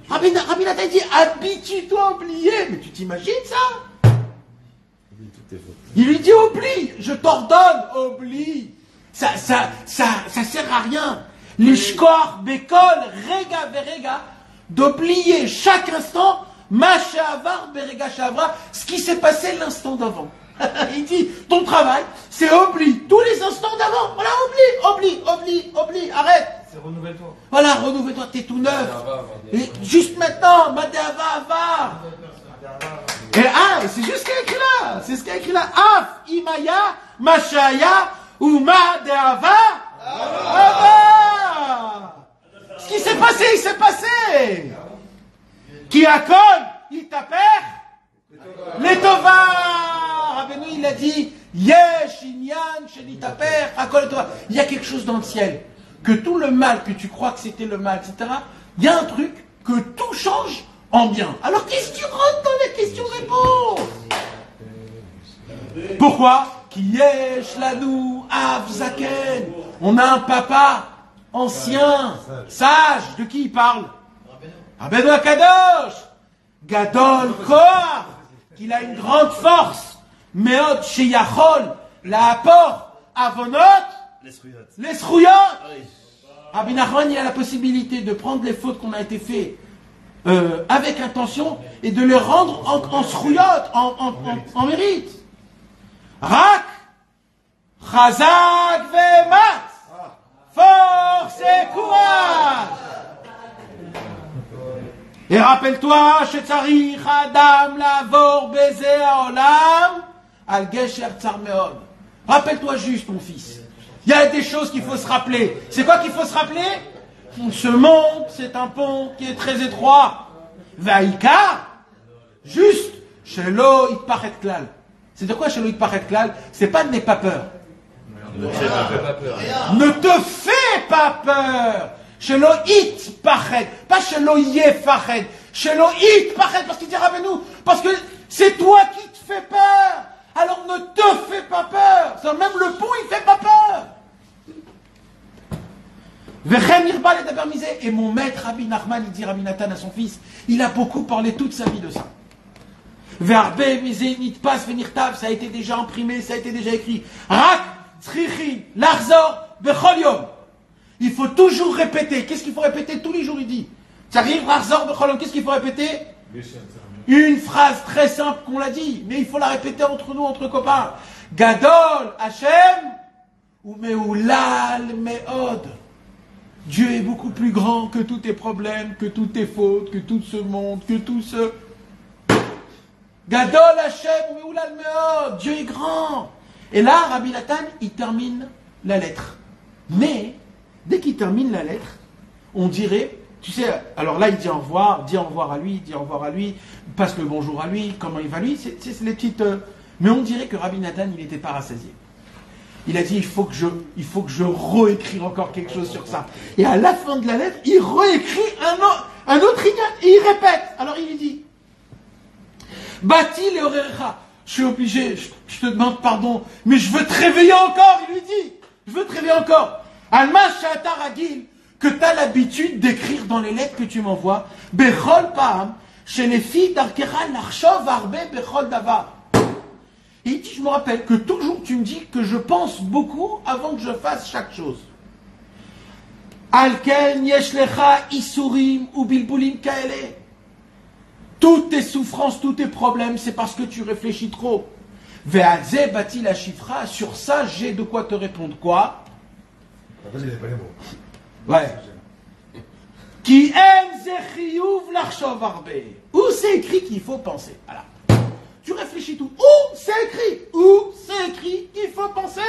Rabbi Nathan dit, habitue-toi à oublier. Mais tu t'imagines ça? Il lui dit, oublie. Je t'ordonne, oublie. Ça sert à rien. L'ishkor, bekol, rega, verega, d'oublier chaque instant, ma shavar, berega shavra, ce qui s'est passé l'instant d'avant. Il dit, ton travail, c'est oublie tous les instants d'avant. Voilà, oublie, arrête. C'est renouvelle-toi. Voilà, renouvelle-toi, t'es tout neuf. Et juste maintenant, Madava, va. Et c'est juste ce qu'il y a écrit là. C'est ce qu'il y a écrit là. Af, Imaya, Mashaya, Uma de Ava, Ava. Ce qui s'est passé, il s'est passé. Qui accole, il t'appelle. Les Tovar. Rabbeinu, il a dit, Yesh, Inyan, Shelitaper, Akol, Tovar. Il y a quelque chose dans le ciel. Que tout le mal que tu crois que c'était le mal, etc., il y a un truc que tout change en bien. Alors qu'est-ce que tu rentres dans les questions-réponses? Pourquoi? Yesh Lanou Avzaken. On a un papa ancien, sage. De qui il parle? Rabbeinu Akadosh. Gadol Koach. Qu'il a une grande force. Meot Sheyachol. La apport. Avonot. Les Srouyot. Rabbi Nachman, il a la possibilité de prendre les fautes qu'on a été faites avec intention et de les rendre en Srouyot, en mérite. Rak, Chazak Vemat, force et courage. Et rappelle-toi, Shetzarich Adam Lavor Beze Haolam, Al Gesher Tsar Meod. Rappelle-toi juste, mon fils. Il y a des choses qu'il faut se rappeler. C'est quoi qu'il faut se rappeler? Ce monde, c'est un pont qui est très étroit. Vaïka, juste, Shelo Itpachet Klal. C'est de quoi Shelo Itpachet Klal? C'est pas de n'aie pas peur. Ne te fais pas peur. Shelo Itpachet. Pas Shelo Yefachet. Shelo Itpachet. Parce qu'il dit Rabbeinu, parce que c'est toi qui te fais peur. Alors ne te fais pas peur. Même le pont, il fait pas peur. Et mon maître Rabbi Nachman, il dit Rabbi Nathan à son fils, il a beaucoup parlé toute sa vie de ça. Ça a été déjà imprimé, ça a été déjà écrit. Il faut toujours répéter. Qu'est-ce qu'il faut répéter tous les jours? Il dit. Qu'est-ce qu'il faut répéter? Une phrase très simple qu'on l'a dit, mais il faut la répéter entre nous, entre copains. Gadol Hashem ou Meoulal Meod. Dieu est beaucoup plus grand que tous tes problèmes, que toutes tes fautes, que tout ce monde, que tout ce... Gadol Hashem ou Meoulal Meod. Dieu est grand. Et là, Rabbi Nathan, il termine la lettre. Mais, dès qu'il termine la lettre, on dirait... Tu sais, alors là, il dit au revoir à lui, passe le bonjour à lui, comment il va lui, c'est les petites... Mais on dirait que Rabbi Nathan, il n'était pas rassasié. Il a dit, il faut que je réécris encore quelque chose sur ça. Et à la fin de la lettre, il réécrit un autre ignat, et il répète. Alors il lui dit, Bati le Orerecha, je suis obligé, je te demande pardon, mais je veux te réveiller encore, il lui dit, je veux te réveiller encore. Alma Shata Ragil, que tu as l'habitude d'écrire dans les lettres que tu m'envoies, Bechol Paham, chez les filles d'Arkera, Narshov Arbe, Bechol Davar. Et il dit, je me rappelle que toujours tu me dis que je pense beaucoup avant que je fasse chaque chose. Alken Yeshlecha Isurim ou Bilbulim Kaele. Toutes tes souffrances, tous tes problèmes, c'est parce que tu réfléchis trop. Ve'adze Bati la Chifra, sur ça j'ai de quoi te répondre. Quoi? Ouais. Qui aime zechiyuv l'archov arbe. Où c'est écrit qu'il faut penser? Voilà. Tu réfléchis tout. Où c'est écrit? Où c'est écrit qu'il faut penser?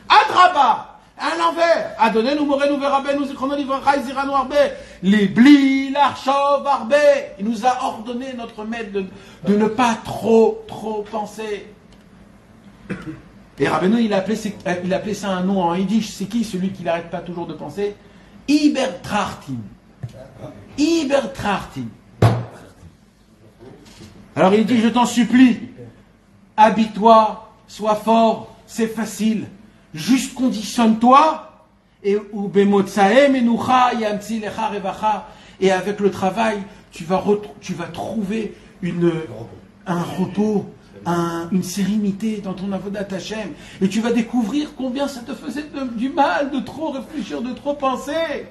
Adraba, à l'envers. Adonenu morenu verabenu zichrono livracha iziranu arbe. Les bli l'archov arbe. Il nous a ordonné, notre maître, de ne pas trop penser. Et Rabbeinu, il a appelé ça un nom en yiddish. C'est qui celui qui n'arrête pas toujours de penser? Ibertrachtin. Ibertrachtin. Alors il dit, je t'en supplie, habille-toi, sois fort, c'est facile, juste conditionne-toi, et avec le travail, tu vas trouver un repos, une sérénité dans ton avodat Hashem, et tu vas découvrir combien ça te faisait du mal de trop réfléchir, de trop penser.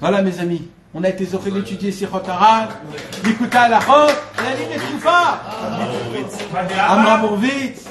Voilà mes amis, on a été zoré d'étudier Sichot Harad, d'écouter à la route, et la ligne est Amra Mourvitz.